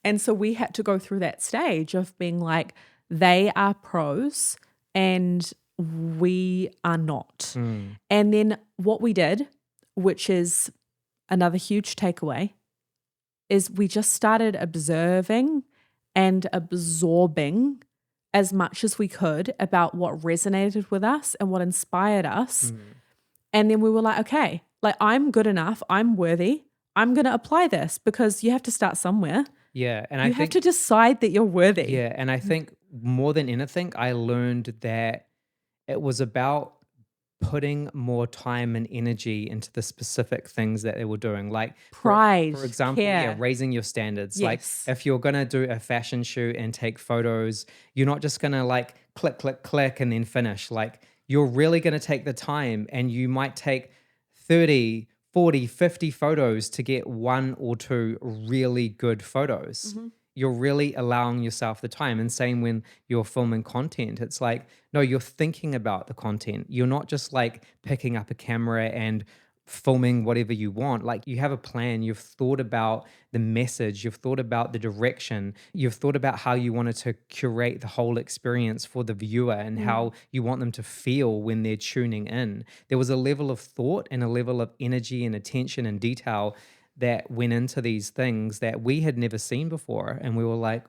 And so we had to go through that stage of being like, they are pros and we are not. And then what we did, which is another huge takeaway, is we just started observing and absorbing as much as we could about what resonated with us and what inspired us. And then we were like, okay, like, I'm good enough. I'm worthy. I'm going to apply this, because you have to start somewhere. yeah, and You have to decide that you're worthy. yeah, and I think more than anything, I learned that it was about putting more time and energy into the specific things that they were doing. Like, Pride, for example, care. raising your standards. Yes. Like, if you're going to do a fashion shoot and take photos, you're not just going to like click, click, click and then finish. Like, you're really going to take the time, and you might take 30, 40, 50 photos to get one or two really good photos. You're really allowing yourself the time. And same when you're filming content, it's like, no, you're thinking about the content. You're not just like picking up a camera and filming whatever you want. Like, you have a plan. You've thought about the message. You've thought about the direction. You've thought about how you wanted to curate the whole experience for the viewer and how you want them to feel when they're tuning in. There was a level of thought and a level of energy and attention and detail that went into these things that we had never seen before. And we were like,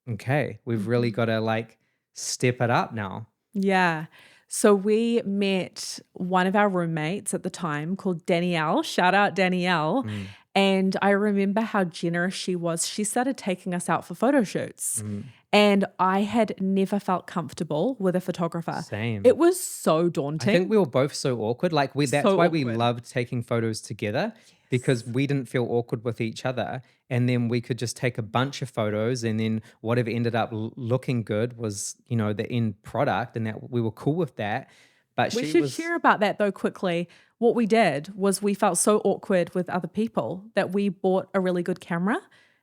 okay, we've really got to like step it up now. Yeah. So we met one of our roommates at the time called Danielle. Shout out Danielle. And I remember how generous she was. She started taking us out for photo shoots. And I had never felt comfortable with a photographer. Same. It was so I daunting. think we were both so awkward. Like, that's So why we awkward. loved taking photos together, because we didn't feel awkward with each other. And then we could just take a bunch of photos, and then whatever ended up looking good was, the end product, and that we were cool with that. But We should share about that though quickly. What we did was we felt so awkward with other people that we bought a really good camera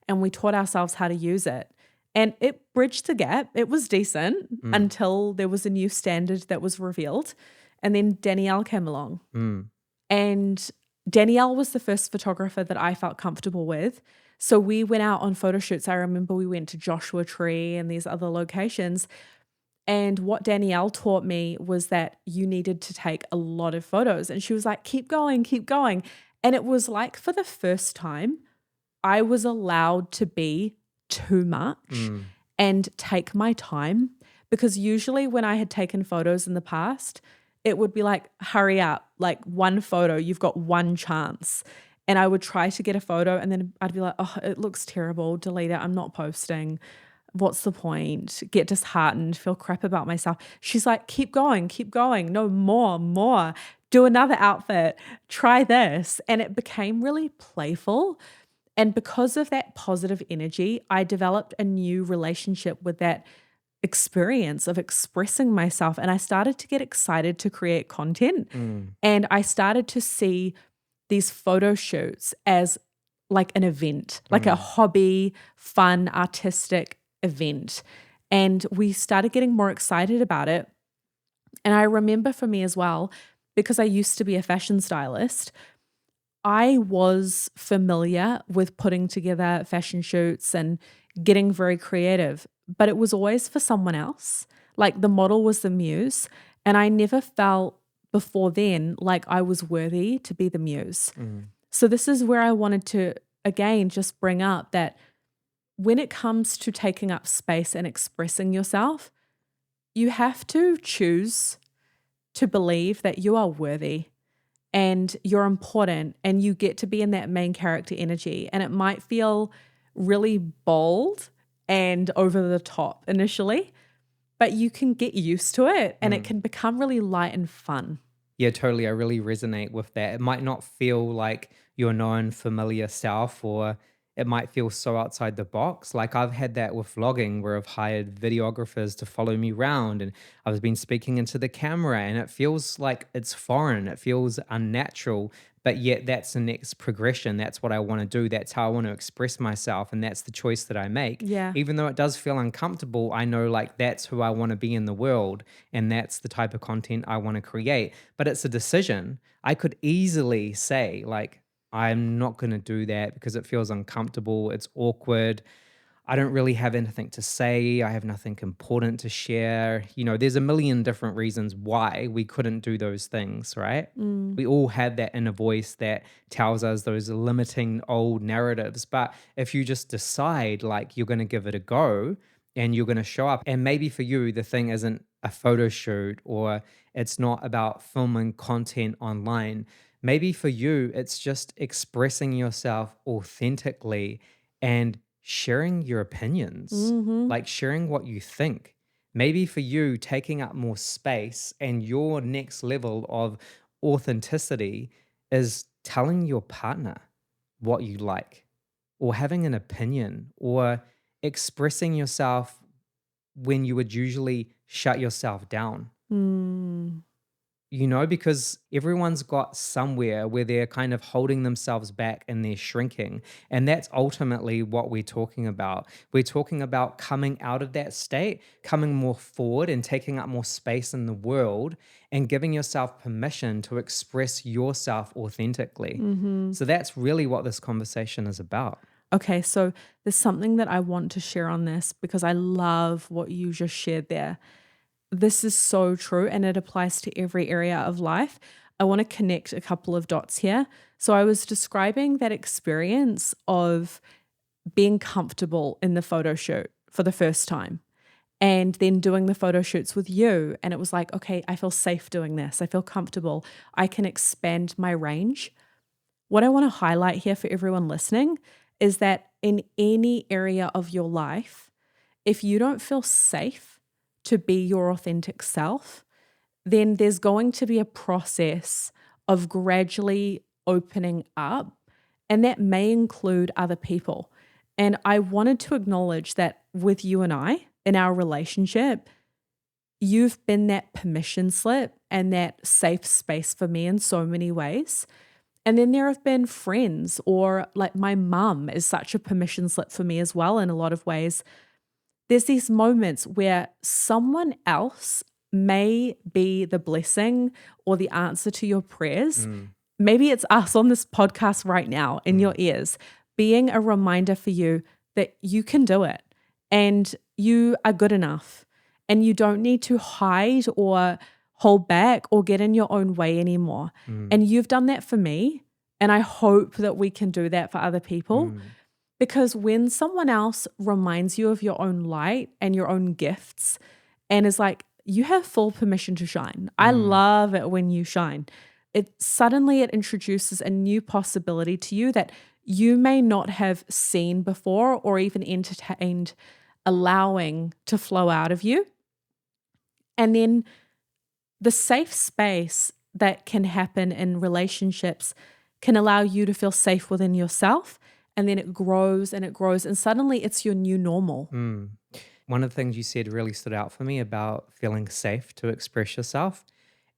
and we taught ourselves how to use it. And it bridged the gap. It was decent until there was a new standard that was revealed. And then Danielle came along. And Danielle was the first photographer that I felt comfortable with. So we went out on photo shoots. I remember we went to Joshua Tree and these other locations. And what Danielle taught me was that you needed to take a lot of photos. And she was like, keep going, keep going. And it was like, for the first time, I was allowed to be too much and take my time, because usually when I had taken photos in the past, it would be like, hurry up, like one photo, you've got one chance. And I would try to get a photo and then I'd be like, oh, it looks terrible, delete it, I'm not posting. What's the point? Get disheartened, feel crap about myself. She's like, keep going, no, more. Do another outfit, try this. And it became really playful. And because of that positive energy, I developed a new relationship with that experience of expressing myself. And I started to get excited to create content. And I started to see these photo shoots as like an event, like a hobby, fun, artistic event. And we started getting more excited about it. And I remember for me as well, because I used to be a fashion stylist, I was familiar with putting together fashion shoots and getting very creative, but it was always for someone else. Like the model was the muse, and I never felt before then like I was worthy to be the muse. Mm. So, this is where I wanted to again just bring up that when it comes to taking up space and expressing yourself, you have to choose to believe that you are worthy and you're important and you get to be in that main character energy. And it might feel really bold and over the top initially, but you can get used to it and it Mm. can become really light and fun. Yeah, totally. I really resonate with that. It might not feel like your known familiar self, or it might feel so outside the box. Like I've had that with vlogging where I've hired videographers to follow me around and I've been speaking into the camera and it feels like it's foreign. It feels unnatural, but yet that's the next progression. That's what I want to do. That's how I want to express myself. And that's the choice that I make. Yeah. Even though it does feel uncomfortable, I know like that's who I want to be in the world. And that's the type of content I want to create, but it's a decision. I could easily say, like, I'm not going to do that because it feels uncomfortable. It's awkward. I don't really have anything to say. I have nothing important to share. There's a million different reasons why we couldn't do those things, right? Mm. We all have that inner voice that tells us those limiting old narratives. But if you just decide like you're going to give it a go and you're going to show up, and maybe for you, the thing isn't a photo shoot or it's not about filming content online. Maybe for you, it's just expressing yourself authentically and sharing your opinions, Mm-hmm. like sharing what you think. Maybe for you, taking up more space and your next level of authenticity is telling your partner what you like, or having an opinion, or expressing yourself when you would usually shut yourself down. Mm. Because everyone's got somewhere where they're kind of holding themselves back and they're shrinking. And that's ultimately what we're talking about. We're talking about coming out of that state, coming more forward and taking up more space in the world and giving yourself permission to express yourself authentically. Mm-hmm. So that's really what this conversation is about. Okay, so there's something that I want to share on this because I love what you just shared there. This is so true and it applies to every area of life. I want to connect a couple of dots here. So I was describing that experience of being comfortable in the photo shoot for the first time and then doing the photo shoots with you. And it was like, okay, I feel safe doing this. I feel comfortable. I can expand my range. What I want to highlight here for everyone listening is that in any area of your life, if you don't feel safe to be your authentic self, then there's going to be a process of gradually opening up, and that may include other people. And I wanted to acknowledge that with you and I in our relationship, you've been that permission slip and that safe space for me in so many ways. And then there have been friends, or like my mum is such a permission slip for me as well in a lot of ways. There's these moments where someone else may be the blessing or the answer to your prayers. Mm, Maybe it's us on this podcast right now in your mm, ears, being a reminder for you that you can do it and you are good enough and you don't need to hide or hold back or get in your own way anymore. mm, And you've done that for me. And I hope that we can do that for other people. mm, Because when someone else reminds you of your own light and your own gifts and is like, you have full permission to shine. I mm, love it when you shine. It introduces a new possibility to you that you may not have seen before or even entertained allowing to flow out of you. And then the safe space that can happen in relationships can allow you to feel safe within yourself. And then it grows and it grows. And suddenly it's your new normal. mm. One of the things you said really stood out for me about feeling safe to express yourself.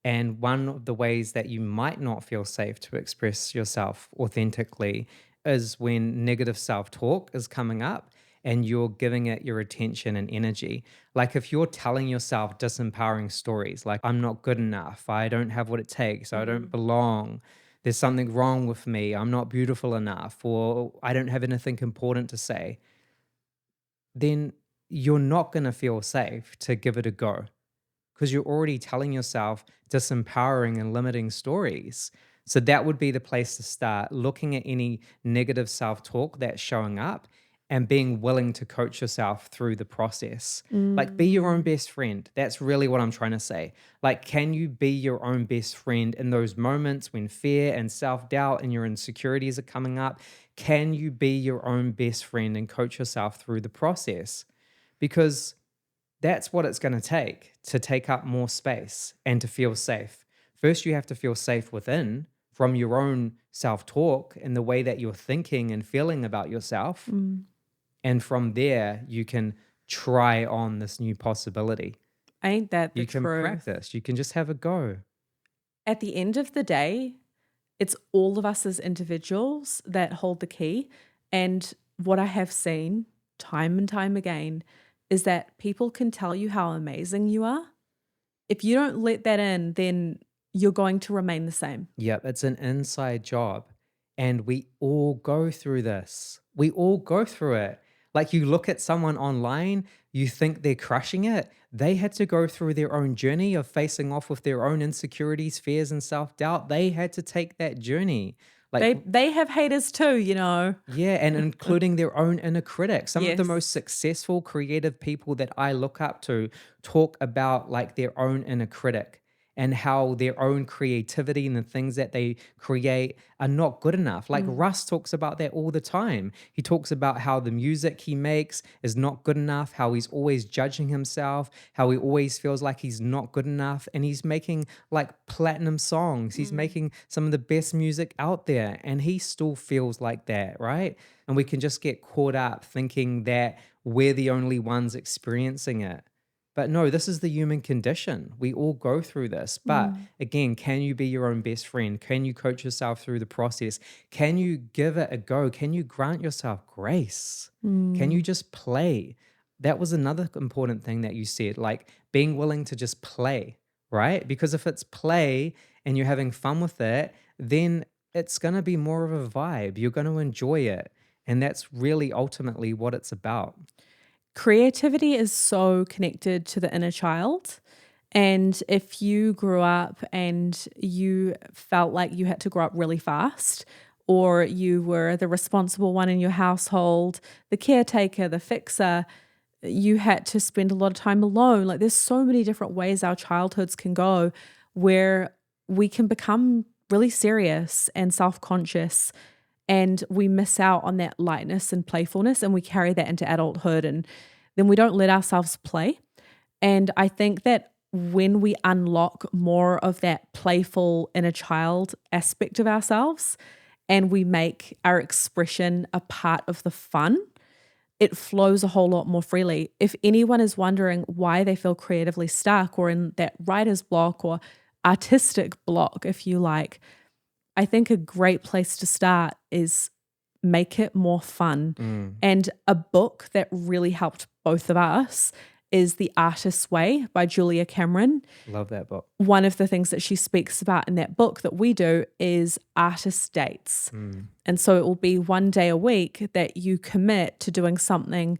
And one of the ways that you might not feel safe to express yourself authentically is when negative self talk is coming up and you're giving it your attention and energy. Like if you're telling yourself disempowering stories, like, I'm not good enough, I don't have what it takes, I don't Mm. belong, there's something wrong with me, I'm not beautiful enough, or I don't have anything important to say, then you're not going to feel safe to give it a go because you're already telling yourself disempowering and limiting stories. So that would be the place to start looking at any negative self talk that's showing up and being willing to coach yourself through the process. Like, be your own Mm. best friend. That's really what I'm trying to say. Like, can you be your own best friend in those moments when fear and self doubt and your insecurities are coming up? Can you be your own best friend and coach yourself through the process? Because that's what it's going to take up more space and to feel safe. First, you have to feel safe within from your own self talk and the way that you're thinking and feeling about yourself. Mm. And from there, you can try on this new possibility. Ain't that the You can truth? practice, you can just have a go. At the end of the day, it's all of us as individuals that hold the key. And what I have seen time and time again is that people can tell you how amazing you are. If you don't let that in, then you're going to remain the same. Yep, it's an inside job. And we all go through this. We all go through it. Like, you look at someone online, you think they're crushing it. They had to go through their own journey of facing off with their own insecurities, fears, and self doubt. They had to take that journey. Like, They have haters too, you know. yeah, and including their own inner critic. Some of the Yes. most successful creative people that I look up to talk about like their own inner critic and how their own creativity and the things that they create are not good enough. Like, Mm, Russ talks about that all the time. He talks about how the music he makes is not good enough, how he's always judging himself, how he always feels like he's not good enough. And he's making like platinum songs. He's mm, making some of the best music out there. And he still feels like that, right? And we can just get caught up thinking that we're the only ones experiencing it. But no, this is the human condition. We all go through this. But mm, again, can you be your own best friend? Can you coach yourself through the process? Can you give it a go? Can you grant yourself grace? Can you mm. just play? That was another important thing that you said, like being willing to just play, right? Because if it's play and you're having fun with it, then it's going to be more of a vibe. You're going to enjoy it. And that's really ultimately what it's about. Creativity is so connected to the inner child. And if you grew up and you felt like you had to grow up really fast, or you were the responsible one in your household, the caretaker, the fixer, you had to spend a lot of time alone. Like, there's so many different ways our childhoods can go where we can become really serious and self-conscious, and we miss out on that lightness and playfulness, and we carry that into adulthood, and then we don't let ourselves play. And I think that when we unlock more of that playful inner child aspect of ourselves and we make our expression a part of the fun, it flows a whole lot more freely. If anyone is wondering why they feel creatively stuck or in that writer's block or artistic block, if you like, I think a great place to start is make it more fun. Mm, And a book that really helped both of us is The Artist's Way by Julia Cameron. love that book. One of the things that she speaks about in that book that we do is artist dates. Mm, And so it will be one day a week that you commit to doing something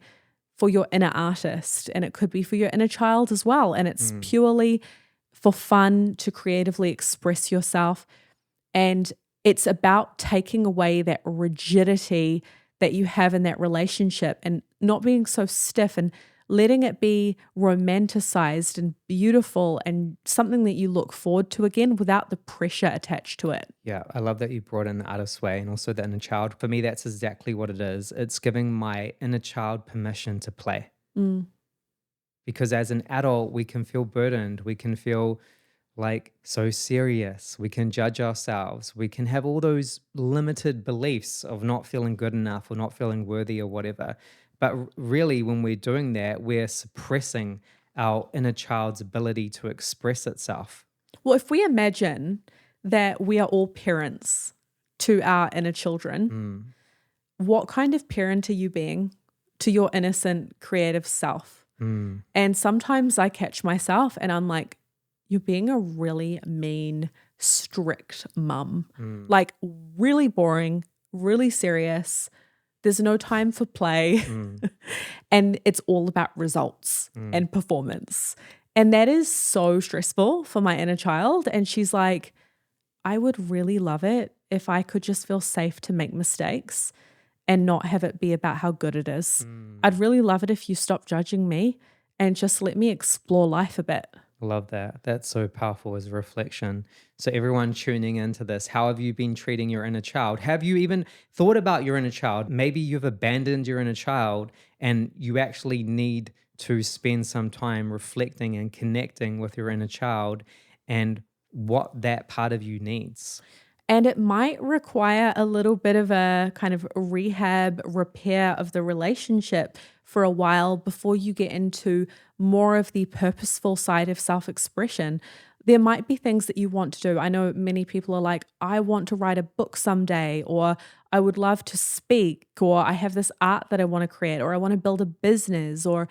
for your inner artist. And it could be for your inner child as well. And it's mm. purely for fun to creatively express yourself. And it's about taking away that rigidity that you have in that relationship and not being so stiff and letting it be romanticized and beautiful and something that you look forward to again without the pressure attached to it. Yeah, I love that you brought in the artist's way and also the inner child. For me, that's exactly what it is. It's giving my inner child permission to play. Mm, Because as an adult, we can feel burdened. We can feel like so serious. We can judge ourselves. We can have all those limited beliefs of not feeling good enough or not feeling worthy or whatever. But really, when we're doing that, we're suppressing our inner child's ability to express itself. Well, if we imagine that we are all parents to our inner children, Mm, what kind of parent are you being to your innocent, creative self? mm, And sometimes I catch myself and I'm like, you're being a really mean strict mum, Mm. like really boring, really serious. There's no time for play. Mm. And it's all about results Mm. and performance. And that is so stressful for my inner child. And she's like, I would really love it if I could just feel safe to make mistakes and not have it be about how good it is. Mm. I'd really love it if you stop judging me and just let me explore life a bit. Love that. That's so powerful as a reflection. So, everyone tuning into this, how have you been treating your inner child? Have you even thought about your inner child? Maybe you've abandoned your inner child and you actually need to spend some time reflecting and connecting with your inner child and what that part of you needs. And it might require a little bit of a kind of rehab, repair of the relationship for a while before you get into more of the purposeful side of self expression. There might be things that you want to do. I know many people are like, I want to write a book someday, or I would love to speak, or I have this art that I want to create, or I want to build a business, or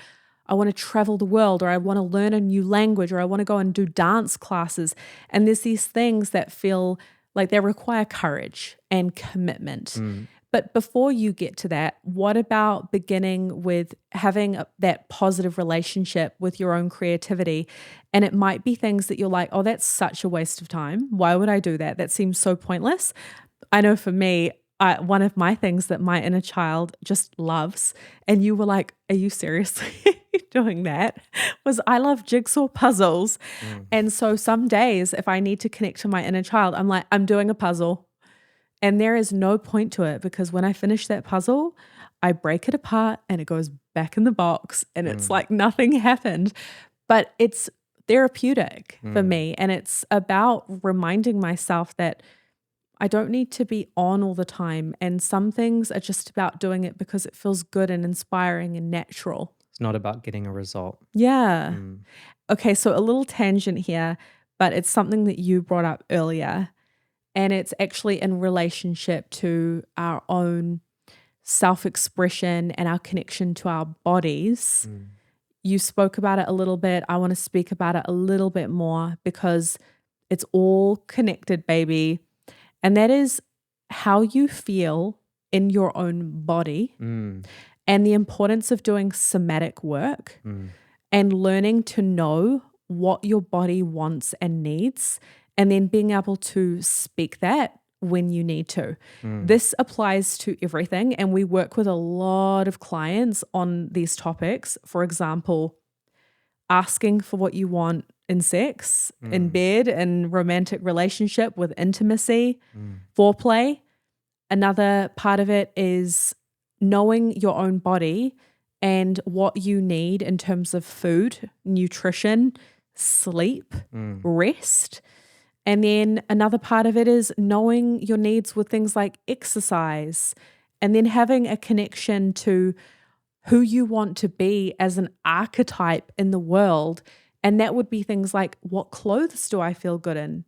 I want to travel the world, or I want to learn a new language, or I want to go and do dance classes. And there's these things that feel like they require courage and commitment. Mm. But before you get to that, what about beginning with having that positive relationship with your own creativity? And it might be things that you're like, oh, that's such a waste of time. Why would I do that? That seems so pointless. I know for me, one of my things that my inner child just loves, and you were like, are you seriously doing that? Was I love jigsaw puzzles. Mm. And so some days, if I need to connect to my inner child, I'm like, I'm doing a puzzle. And there is no point to it because when I finish that puzzle, I break it apart and it goes back in the box and it's Mm. like nothing happened. But it's therapeutic for Mm. me. And it's about reminding myself that I don't need to be on all the time. And some things are just about doing it because it feels good and inspiring and natural. It's not about getting a result. Yeah. Mm. Okay, so a little tangent here, but it's something that you brought up earlier. And it's actually in relationship to our own self expression and our connection to our bodies. Mm. You spoke about it a little bit. I want to speak about it a little bit more because it's all connected, baby. And that is how you feel in your own body Mm. and the importance of doing somatic work Mm. and learning to know what your body wants and needs, and then being able to speak that when you need to. Mm. This applies to everything, and we work with a lot of clients on these topics. For example, asking for what you want in sex, in Mm. bed, in romantic relationship with intimacy, Mm. foreplay. Another part of it is knowing your own body and what you need in terms of food, nutrition, sleep, Mm. rest. And then another part of it is knowing your needs with things like exercise and then having a connection to who you want to be as an archetype in the world. And that would be things like, what clothes do I feel good in?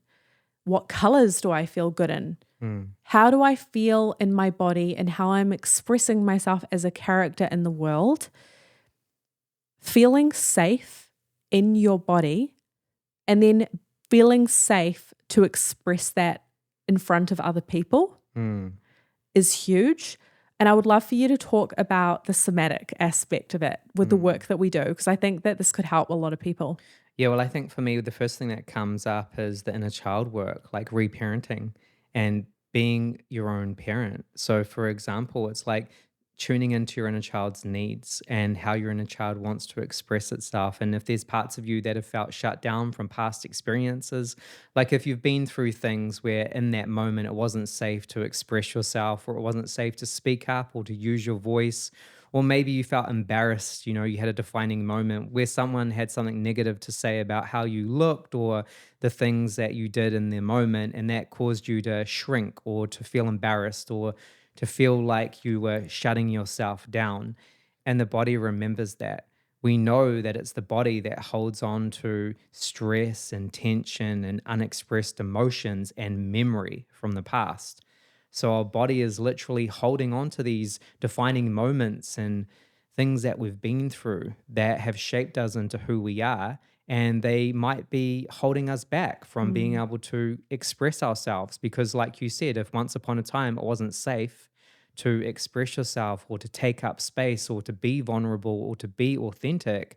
What colors do I feel good in? Mm. How do I feel in my body and how I'm expressing myself as a character in the world? Feeling safe in your body and then feeling safe to express that in front of other people Mm. is huge. And I would love for you to talk about the somatic aspect of it with the Mm. work that we do, because I think that this could help a lot of people. Yeah, well, I think for me, the first thing that comes up is the inner child work, like reparenting and being your own parent. So, for example, it's like tuning into your inner child's needs and how your inner child wants to express itself. And if there's parts of you that have felt shut down from past experiences, like if you've been through things where in that moment it wasn't safe to express yourself, or it wasn't safe to speak up or to use your voice, or maybe you felt embarrassed, you had a defining moment where someone had something negative to say about how you looked or the things that you did in the moment, and that caused you to shrink or to feel embarrassed or to feel like you were shutting yourself down. And the body remembers that. We know that it's the body that holds on to stress and tension and unexpressed emotions and memory from the past. So our body is literally holding on to these defining moments and things that we've been through that have shaped us into who we are. and they might be holding us back from being Mm. able to express ourselves. Because, like you said, if once upon a time it wasn't safe to express yourself or to take up space or to be vulnerable or to be authentic,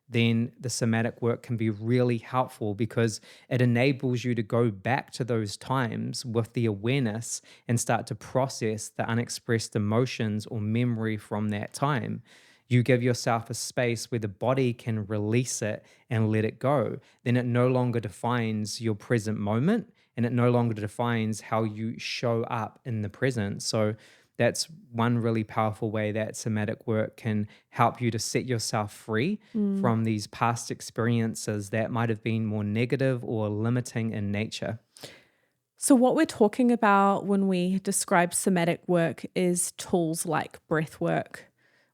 then the somatic work can be really helpful because it enables you to go back to those times with the awareness and start to process the unexpressed emotions or memory from that time. You give yourself a space where the body can release it and let it go. Then it no longer defines your present moment and it no longer defines how you show up in the present. So that's one really powerful way that somatic work can help you to set yourself free Mm. from these past experiences that might have been more negative or limiting in nature. So, what we're talking about when we describe somatic work is tools like breath work.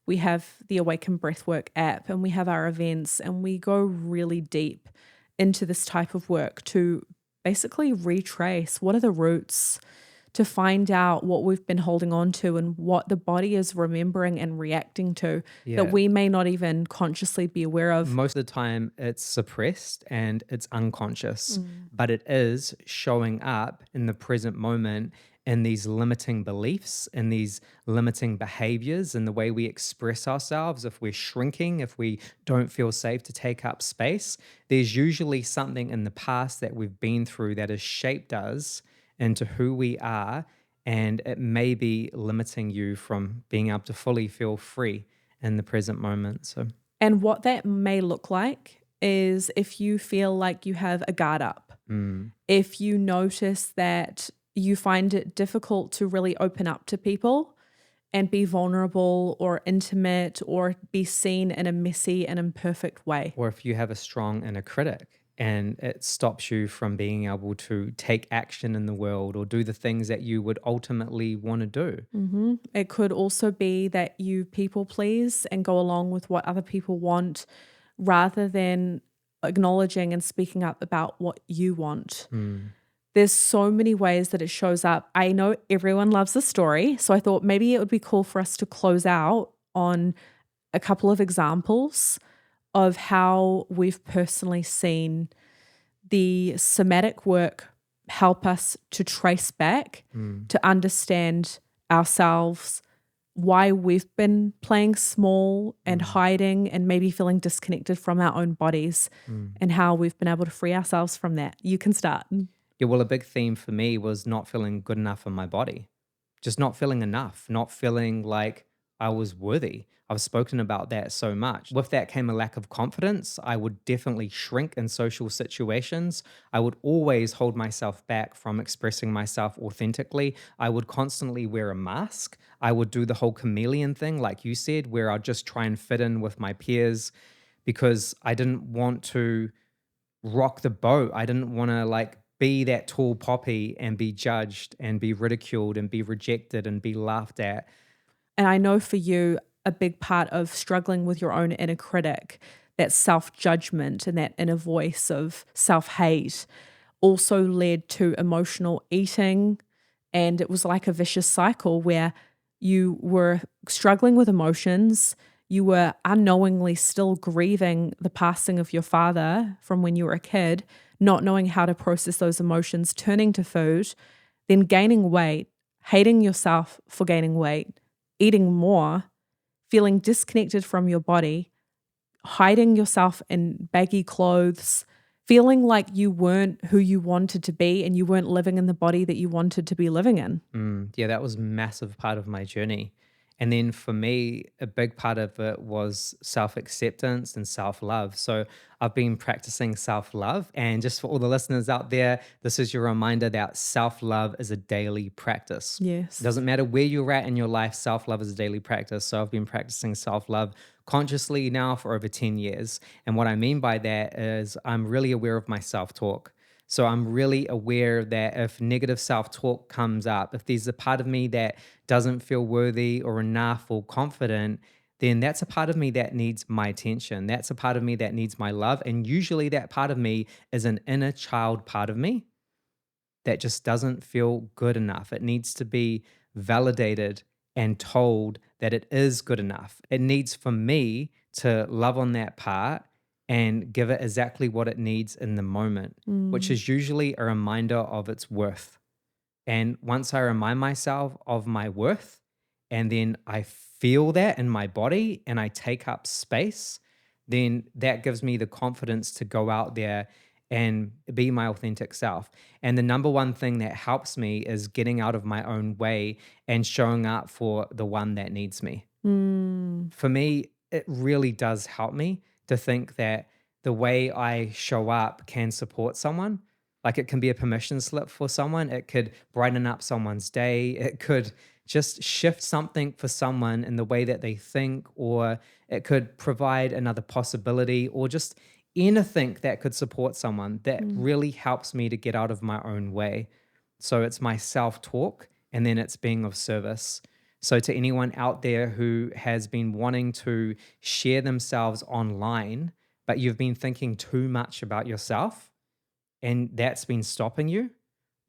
We have the Awaken Breathwork app and we have our events, and we go really deep into this type of work to basically retrace what are the roots, to find out what we've been holding on to and what the body is remembering and reacting to that Yeah. we may not even consciously be aware of. Most of the time, it's suppressed and it's unconscious, Mm. but it is showing up in the present moment in these limiting beliefs and these limiting behaviors and the way we express ourselves. If we're shrinking, if we don't feel safe to take up space, there's usually something in the past that we've been through that has shaped us into who we are. And it may be limiting you from being able to fully feel free in the present moment. So, And what that may look like is if you feel like you have a guard up, mm. if you notice that you find it difficult to really open up to people and be vulnerable or intimate or be seen in a messy and imperfect way. Or if you have a strong inner critic and it stops you from being able to take action in the world or do the things that you would ultimately want to do. It could also be that you people please and go along with what other people want rather than acknowledging and speaking up about what you want. Mm. There's so many ways that it shows up. I know everyone loves a story, so I thought maybe it would be cool for us to close out on a couple of examples of how we've personally seen the somatic work help us to trace back, Mm. to understand ourselves, why we've been playing small and Mm. hiding and maybe feeling disconnected from our own bodies, Mm. and how we've been able to free ourselves from that. You can start. Yeah, well, a big theme for me was not feeling good enough in my body, just not feeling enough, not feeling like I was worthy. I've spoken about that so much. With that came a lack of confidence. I would definitely shrink in social situations. I would always hold myself back from expressing myself authentically. I would constantly wear a mask. I would do the whole chameleon thing, like you said, where I'd just try and fit in with my peers because I didn't want to rock the boat. I didn't want to like be that tall poppy and be judged and be ridiculed and be rejected and be laughed at. And I know for you, a big part of struggling with your own inner critic, that self judgment and that inner voice of self hate, also led to emotional eating. And it was like a vicious cycle where you were struggling with emotions. You were unknowingly still grieving the passing of your father from when you were a kid, not knowing how to process those emotions, turning to food, then gaining weight, hating yourself for gaining weight, eating more, feeling disconnected from your body, hiding yourself in baggy clothes, feeling like you weren't who you wanted to be and you weren't living in the body that you wanted to be living in. Yeah, that was a massive part of my journey. And then for me, a big part of it was self acceptance and self love. So I've been practicing self love. And just for all the listeners out there, this is your reminder that self love is a daily practice. It Yes. doesn't matter where you're at in your life, self love is a daily practice. So I've been practicing self love consciously now for over 10 years. And what I mean by that is I'm really aware of my self talk. So I'm really aware that if negative self-talk comes up, if there's a part of me that doesn't feel worthy or enough or confident, then that's a part of me that needs my attention. That's a part of me that needs my love. And usually that part of me is an inner child part of me that just doesn't feel good enough. It needs to be validated and told that it is good enough. It needs for me to love on that part and give it exactly what it needs in the moment, which is usually a reminder of its worth. And once I remind myself of my worth, and then I feel that in my body and I take up space, then that gives me the confidence to go out there and be my authentic self. And the number one thing that helps me is getting out of my own way and showing up for the one that needs me. Mm. For me, it really does help me to think that the way I show up can support someone. Like it can be a permission slip for someone. It could brighten up someone's day. It could just shift something for someone in the way that they think, or it could provide another possibility, or just anything that could support someone. That really helps me to get out of my own way. So it's my self talk and then it's being of service. So, to anyone out there who has been wanting to share themselves online, but you've been thinking too much about yourself and that's been stopping you,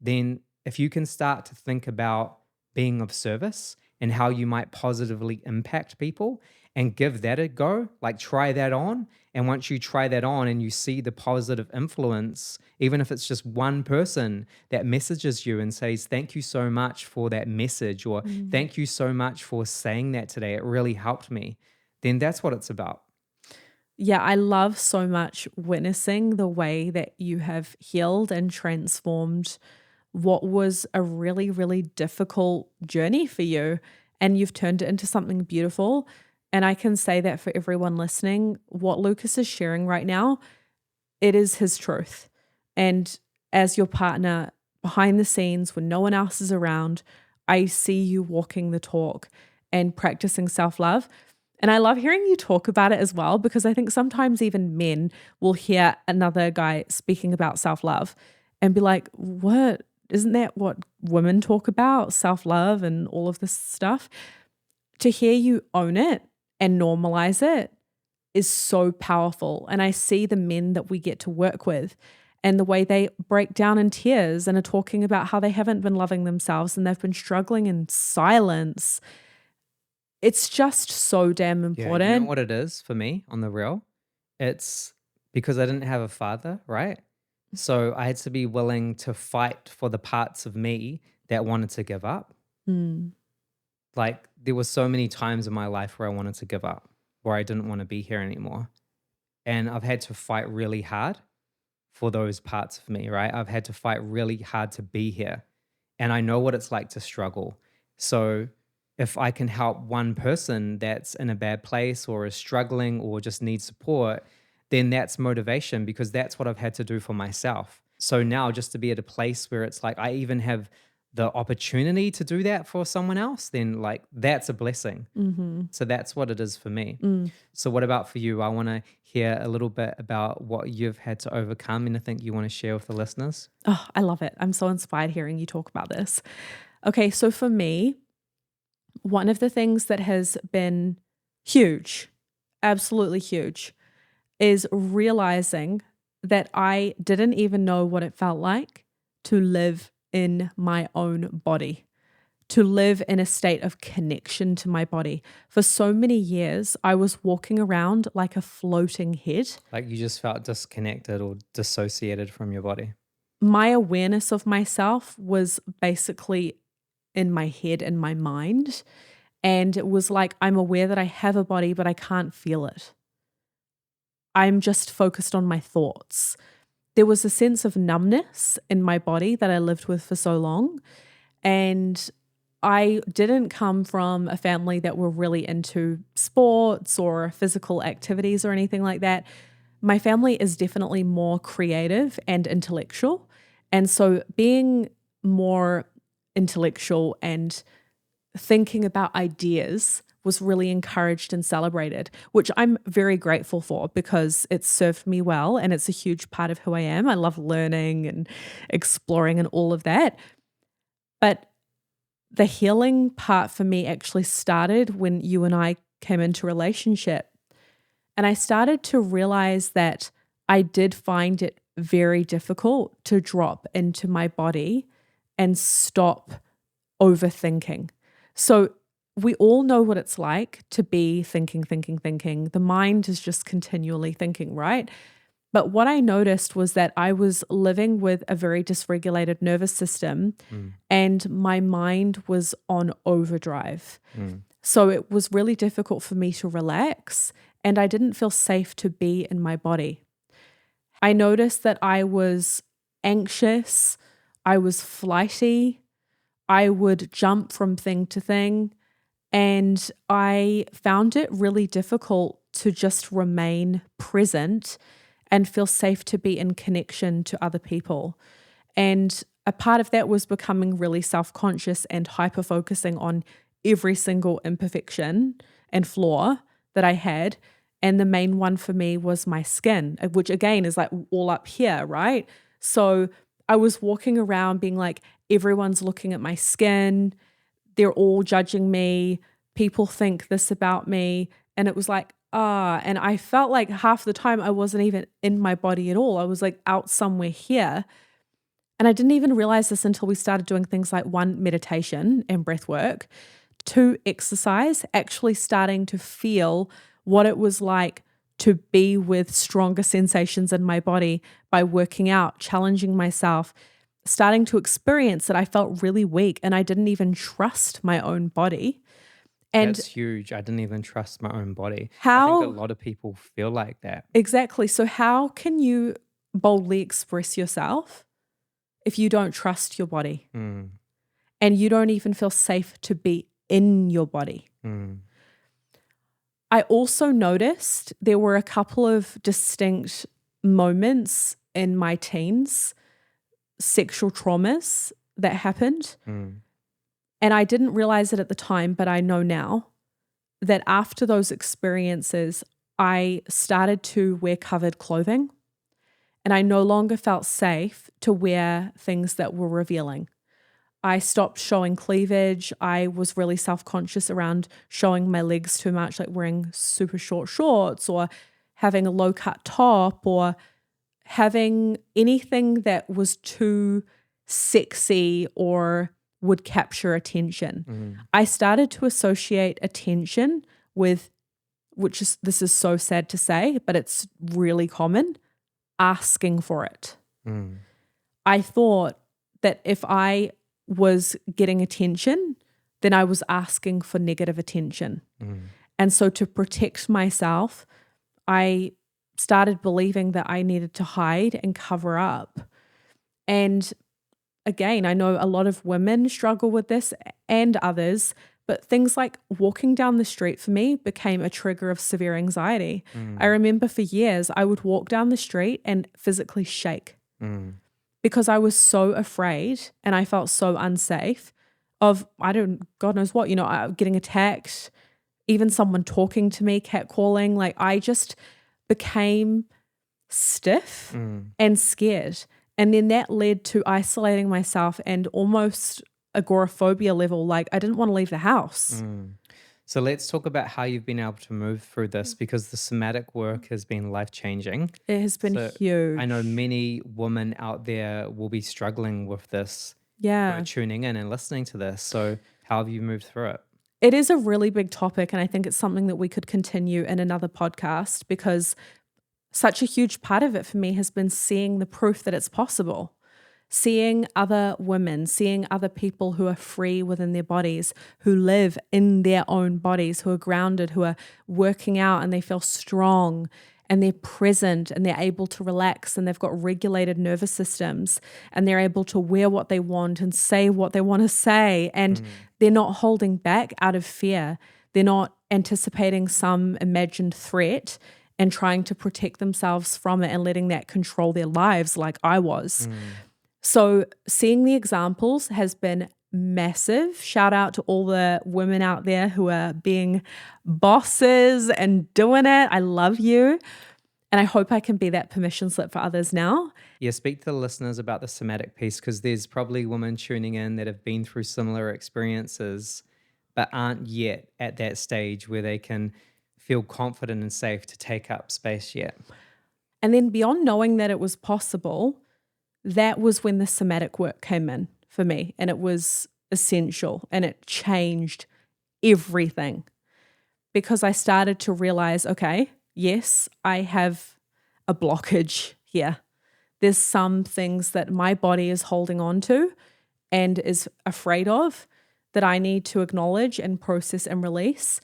then if you can start to think about being of service and how you might positively impact people and give that a go, like try that on. And once you try that on and you see the positive influence, even if it's just one person that messages you and says, "Thank you so much for that message," or Mm. "Thank you so much for saying that today, it really helped me," then that's what it's about. Yeah, I love so much witnessing the way that you have healed and transformed what was a really, really difficult journey for you. And you've turned it into something beautiful. And I can say that for everyone listening, what Lucas is sharing right now, it is his truth. And as your partner behind the scenes, when no one else is around, I see you walking the talk and practicing self love. And I love hearing you talk about it as well, because I think sometimes even men will hear another guy speaking about self love and be like, what? Isn't that what women talk about? Self love and all of this stuff. To hear you own it and normalize it is so powerful. And I see the men that we get to work with and the way they break down in tears and are talking about how they haven't been loving themselves and they've been struggling in silence. It's just so damn Yeah, you know important. what it is for me on the real? It's because I didn't have a father, right? So I had to be willing to fight for the parts of me that wanted to give up. Mm. Like there were so many times in my life where I wanted to give up, where I didn't want to be here anymore. And I've had to fight really hard for those parts of me, right? I've had to fight really hard to be here. And I know what it's like to struggle. So if I can help one person that's in a bad place or is struggling or just needs support, then that's motivation because that's what I've had to do for myself. So now just to be at a place where it's like I even have the opportunity to do that for someone else, then like that's a blessing. Mm-hmm. So that's what it is for me. Mm. So what about for you? I want to hear a little bit about what you've had to overcome and I think you want to share with the listeners. Oh, I love it. I'm so inspired hearing you talk about this. Okay, so for me, one of the things that has been huge, absolutely huge, is realizing that I didn't even know what it felt like to live in my own body, to live in a state of connection to my body. For so many years, I was walking around like a floating head. Like you just felt disconnected or dissociated from your body. My awareness of myself was basically in my head and my mind. And it was like, I'm aware that I have a body, but I can't feel it. I'm just focused on my thoughts. There was a sense of numbness in my body that I lived with for so long. And I didn't come from a family that were really into sports or physical activities or anything like that. My family is definitely more creative and intellectual. And so being more intellectual and thinking about ideas was really encouraged and celebrated, which I'm very grateful for because it's served me well and it's a huge part of who I am. I love learning and exploring and all of that. But the healing part for me actually started when you and I came into relationship. And I started to realize that I did find it very difficult to drop into my body and stop overthinking. So we all know what it's like to be thinking. The mind is just continually thinking, right? But what I noticed was that I was living with a very dysregulated nervous system and my mind was on overdrive. So it was really difficult for me to relax and I didn't feel safe to be in my body. I noticed that I was anxious, I was flighty, I would jump from thing to thing, and I found it really difficult to just remain present and feel safe to be in connection to other people. And a part of that was becoming really self-conscious and hyper-focusing on every single imperfection and flaw that I had. And the main one for me was my skin, which again is like all up here, right? So I was walking around being like, everyone's looking at my skin. They're all judging me. People think this about me. And it was like, and I felt like half the time I wasn't even in my body at all. I was like out somewhere here. And I didn't even realize this until we started doing things like 1, meditation and breath work, 2, exercise, actually starting to feel what it was like to be with stronger sensations in my body by working out, challenging myself, starting to experience that I felt really weak and I didn't even trust my own body. And That's huge. I didn't even trust my own body. I think a how, lot of people feel like that. exactly. So how can you boldly express yourself if you don't trust your body and you don't even feel safe to be in your body? I also noticed there were a couple of distinct moments in my teens, sexual traumas that happened. And I didn't realize it at the time, but I know now that after those experiences, I started to wear covered clothing and I no longer felt safe to wear things that were revealing. I stopped showing cleavage. I was really self-conscious around showing my legs too much, like wearing super short shorts or having a low-cut top or having anything that was too sexy or would capture attention. I started to associate attention with, this is so sad to say, but it's really common, asking for it. I thought that if I was getting attention, then I was asking for negative attention. And so to protect myself, I started believing that I needed to hide and cover up. And again, I know a lot of women struggle with this and others, but things like walking down the street for me became a trigger of severe anxiety. I remember for years I would walk down the street and physically shake because I was so afraid and I felt so unsafe of, God knows what, getting attacked, even someone talking to me, catcalling. Like I just became stiff and scared. And then that led to isolating myself and almost agoraphobia level. Like I didn't want to leave the house. So let's talk about how you've been able to move through this, because the somatic work has been life-changing. It has been So huge. I know many women out there will be struggling with this, who Yeah. are tuning in and listening to this. So how have you moved through it? It is a really big topic. And I think it's something that we could continue in another podcast, because such a huge part of it for me has been seeing the proof that it's possible. Seeing other women, seeing other people who are free within their bodies, who live in their own bodies, who are grounded, who are working out and they feel strong and they're present and they're able to relax and they've got regulated nervous systems and they're able to wear what they want and say what they want to say, and they're not holding back out of fear. They're not anticipating some imagined threat and trying to protect themselves from it and letting that control their lives like I was. So seeing the examples has been massive. Shout out to all the women out there who are being bosses and doing it. I love you. And I hope I can be that permission slip for others now. Yeah, speak to the listeners about the somatic piece, because there's probably women tuning in that have been through similar experiences but aren't yet at that stage where they can feel confident and safe to take up space yet. And then beyond knowing that it was possible, that was when the somatic work came in for me, and it was essential and it changed everything, because I started to realize, okay, yes, I have a blockage here. There's some things that my body is holding on to and is afraid of that I need to acknowledge and process and release.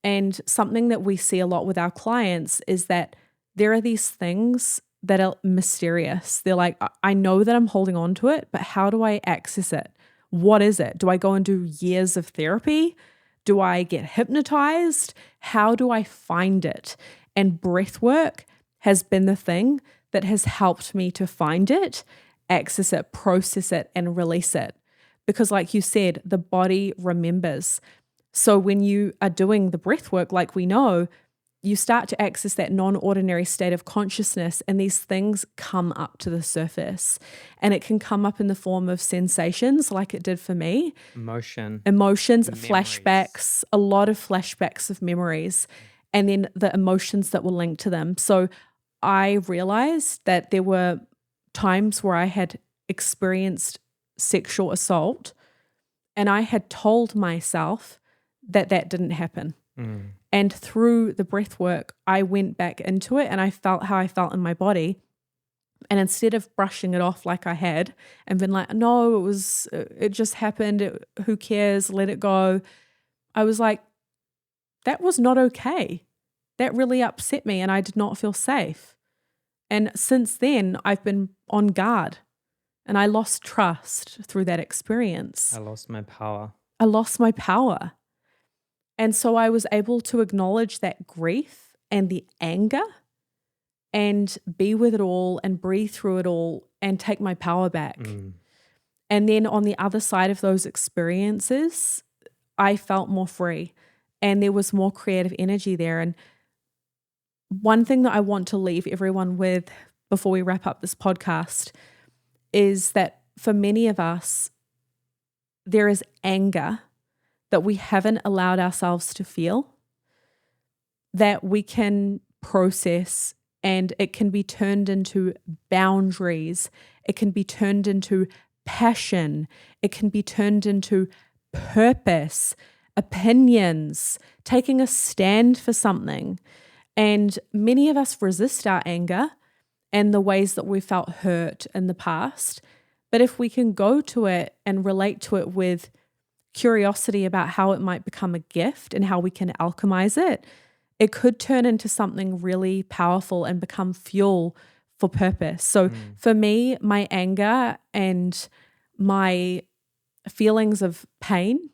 And something that we see a lot with our clients is that there are these things that are mysterious. They're like, I know that I'm holding on to it, but how do I access it? What is it? Do I go and do years of therapy? Do I get hypnotized? How do I find it? And breath work has been the thing that has helped me to find it, access it, process it, and release it. Because like you said, the body remembers. So when you are doing the breath work, like we know, you start to access that non-ordinary state of consciousness, and these things come up to the surface. And it can come up in the form of sensations like it did for me. Emotions, Memories. flashbacks, A lot of flashbacks of memories, and then the emotions that were linked to them. So I realized that there were times where I had experienced sexual assault, and I had told myself that that didn't happen. And through the breath work, I went back into it and I felt how I felt in my body. And instead of brushing it off like I had and been like, no, it just happened. Who cares? Let it go. I was like, that was not okay. That really upset me and I did not feel safe. And since then, I've been on guard and I lost trust through that experience. I lost my power. And so I was able to acknowledge that grief and the anger and be with it all and breathe through it all and take my power back. And then on the other side of those experiences, I felt more free and there was more creative energy there. And one thing that I want to leave everyone with before we wrap up this podcast is that for many of us, there is anger that we haven't allowed ourselves to feel, that we can process, and it can be turned into boundaries. It can be turned into passion. It can be turned into purpose, opinions, taking a stand for something. And many of us resist our anger and the ways that we felt hurt in the past. But if we can go to it and relate to it with curiosity about how it might become a gift and how we can alchemize it, it could turn into something really powerful and become fuel for purpose. So for me, my anger and my feelings of pain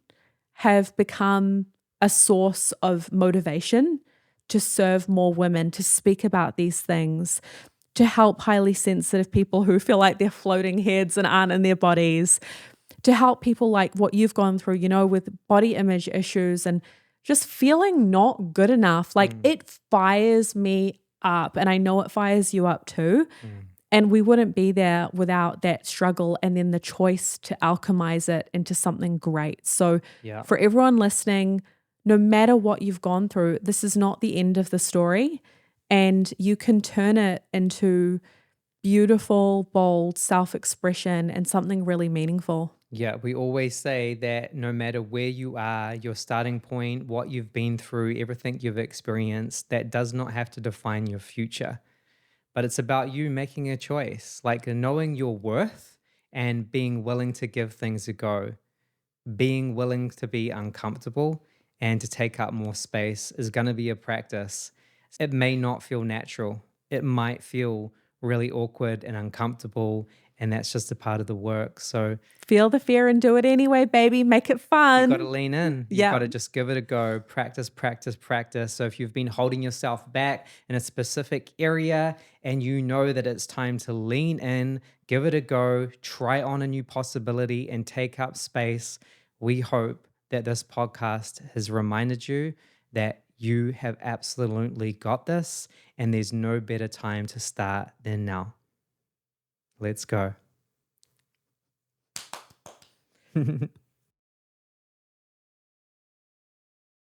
have become a source of motivation to serve more women, to speak about these things, to help highly sensitive people who feel like they're floating heads and aren't in their bodies, to help people like what you've gone through, with body image issues and just feeling not good enough. Like it fires me up, and I know it fires you up too. And we wouldn't be there without that struggle and then the choice to alchemize it into something great. So for everyone listening, no matter what you've gone through, this is not the end of the story, and you can turn it into beautiful, bold self-expression and something really meaningful. Yeah, we always say that no matter where you are, your starting point, what you've been through, everything you've experienced, that does not have to define your future. But it's about you making a choice, like knowing your worth and being willing to give things a go. Being willing to be uncomfortable and to take up more space is going to be a practice. It may not feel natural. It might feel really awkward and uncomfortable, and that's just a part of the work. So feel the fear and do it anyway, baby. Make it fun. you got to lean in. You got to just give it a go. Practice, practice, practice. So if you've been holding yourself back in a specific area and you know that it's time to lean in, give it a go, try on a new possibility and take up space. We hope that this podcast has reminded you that you have absolutely got this, and there's no better time to start than now. Let's go.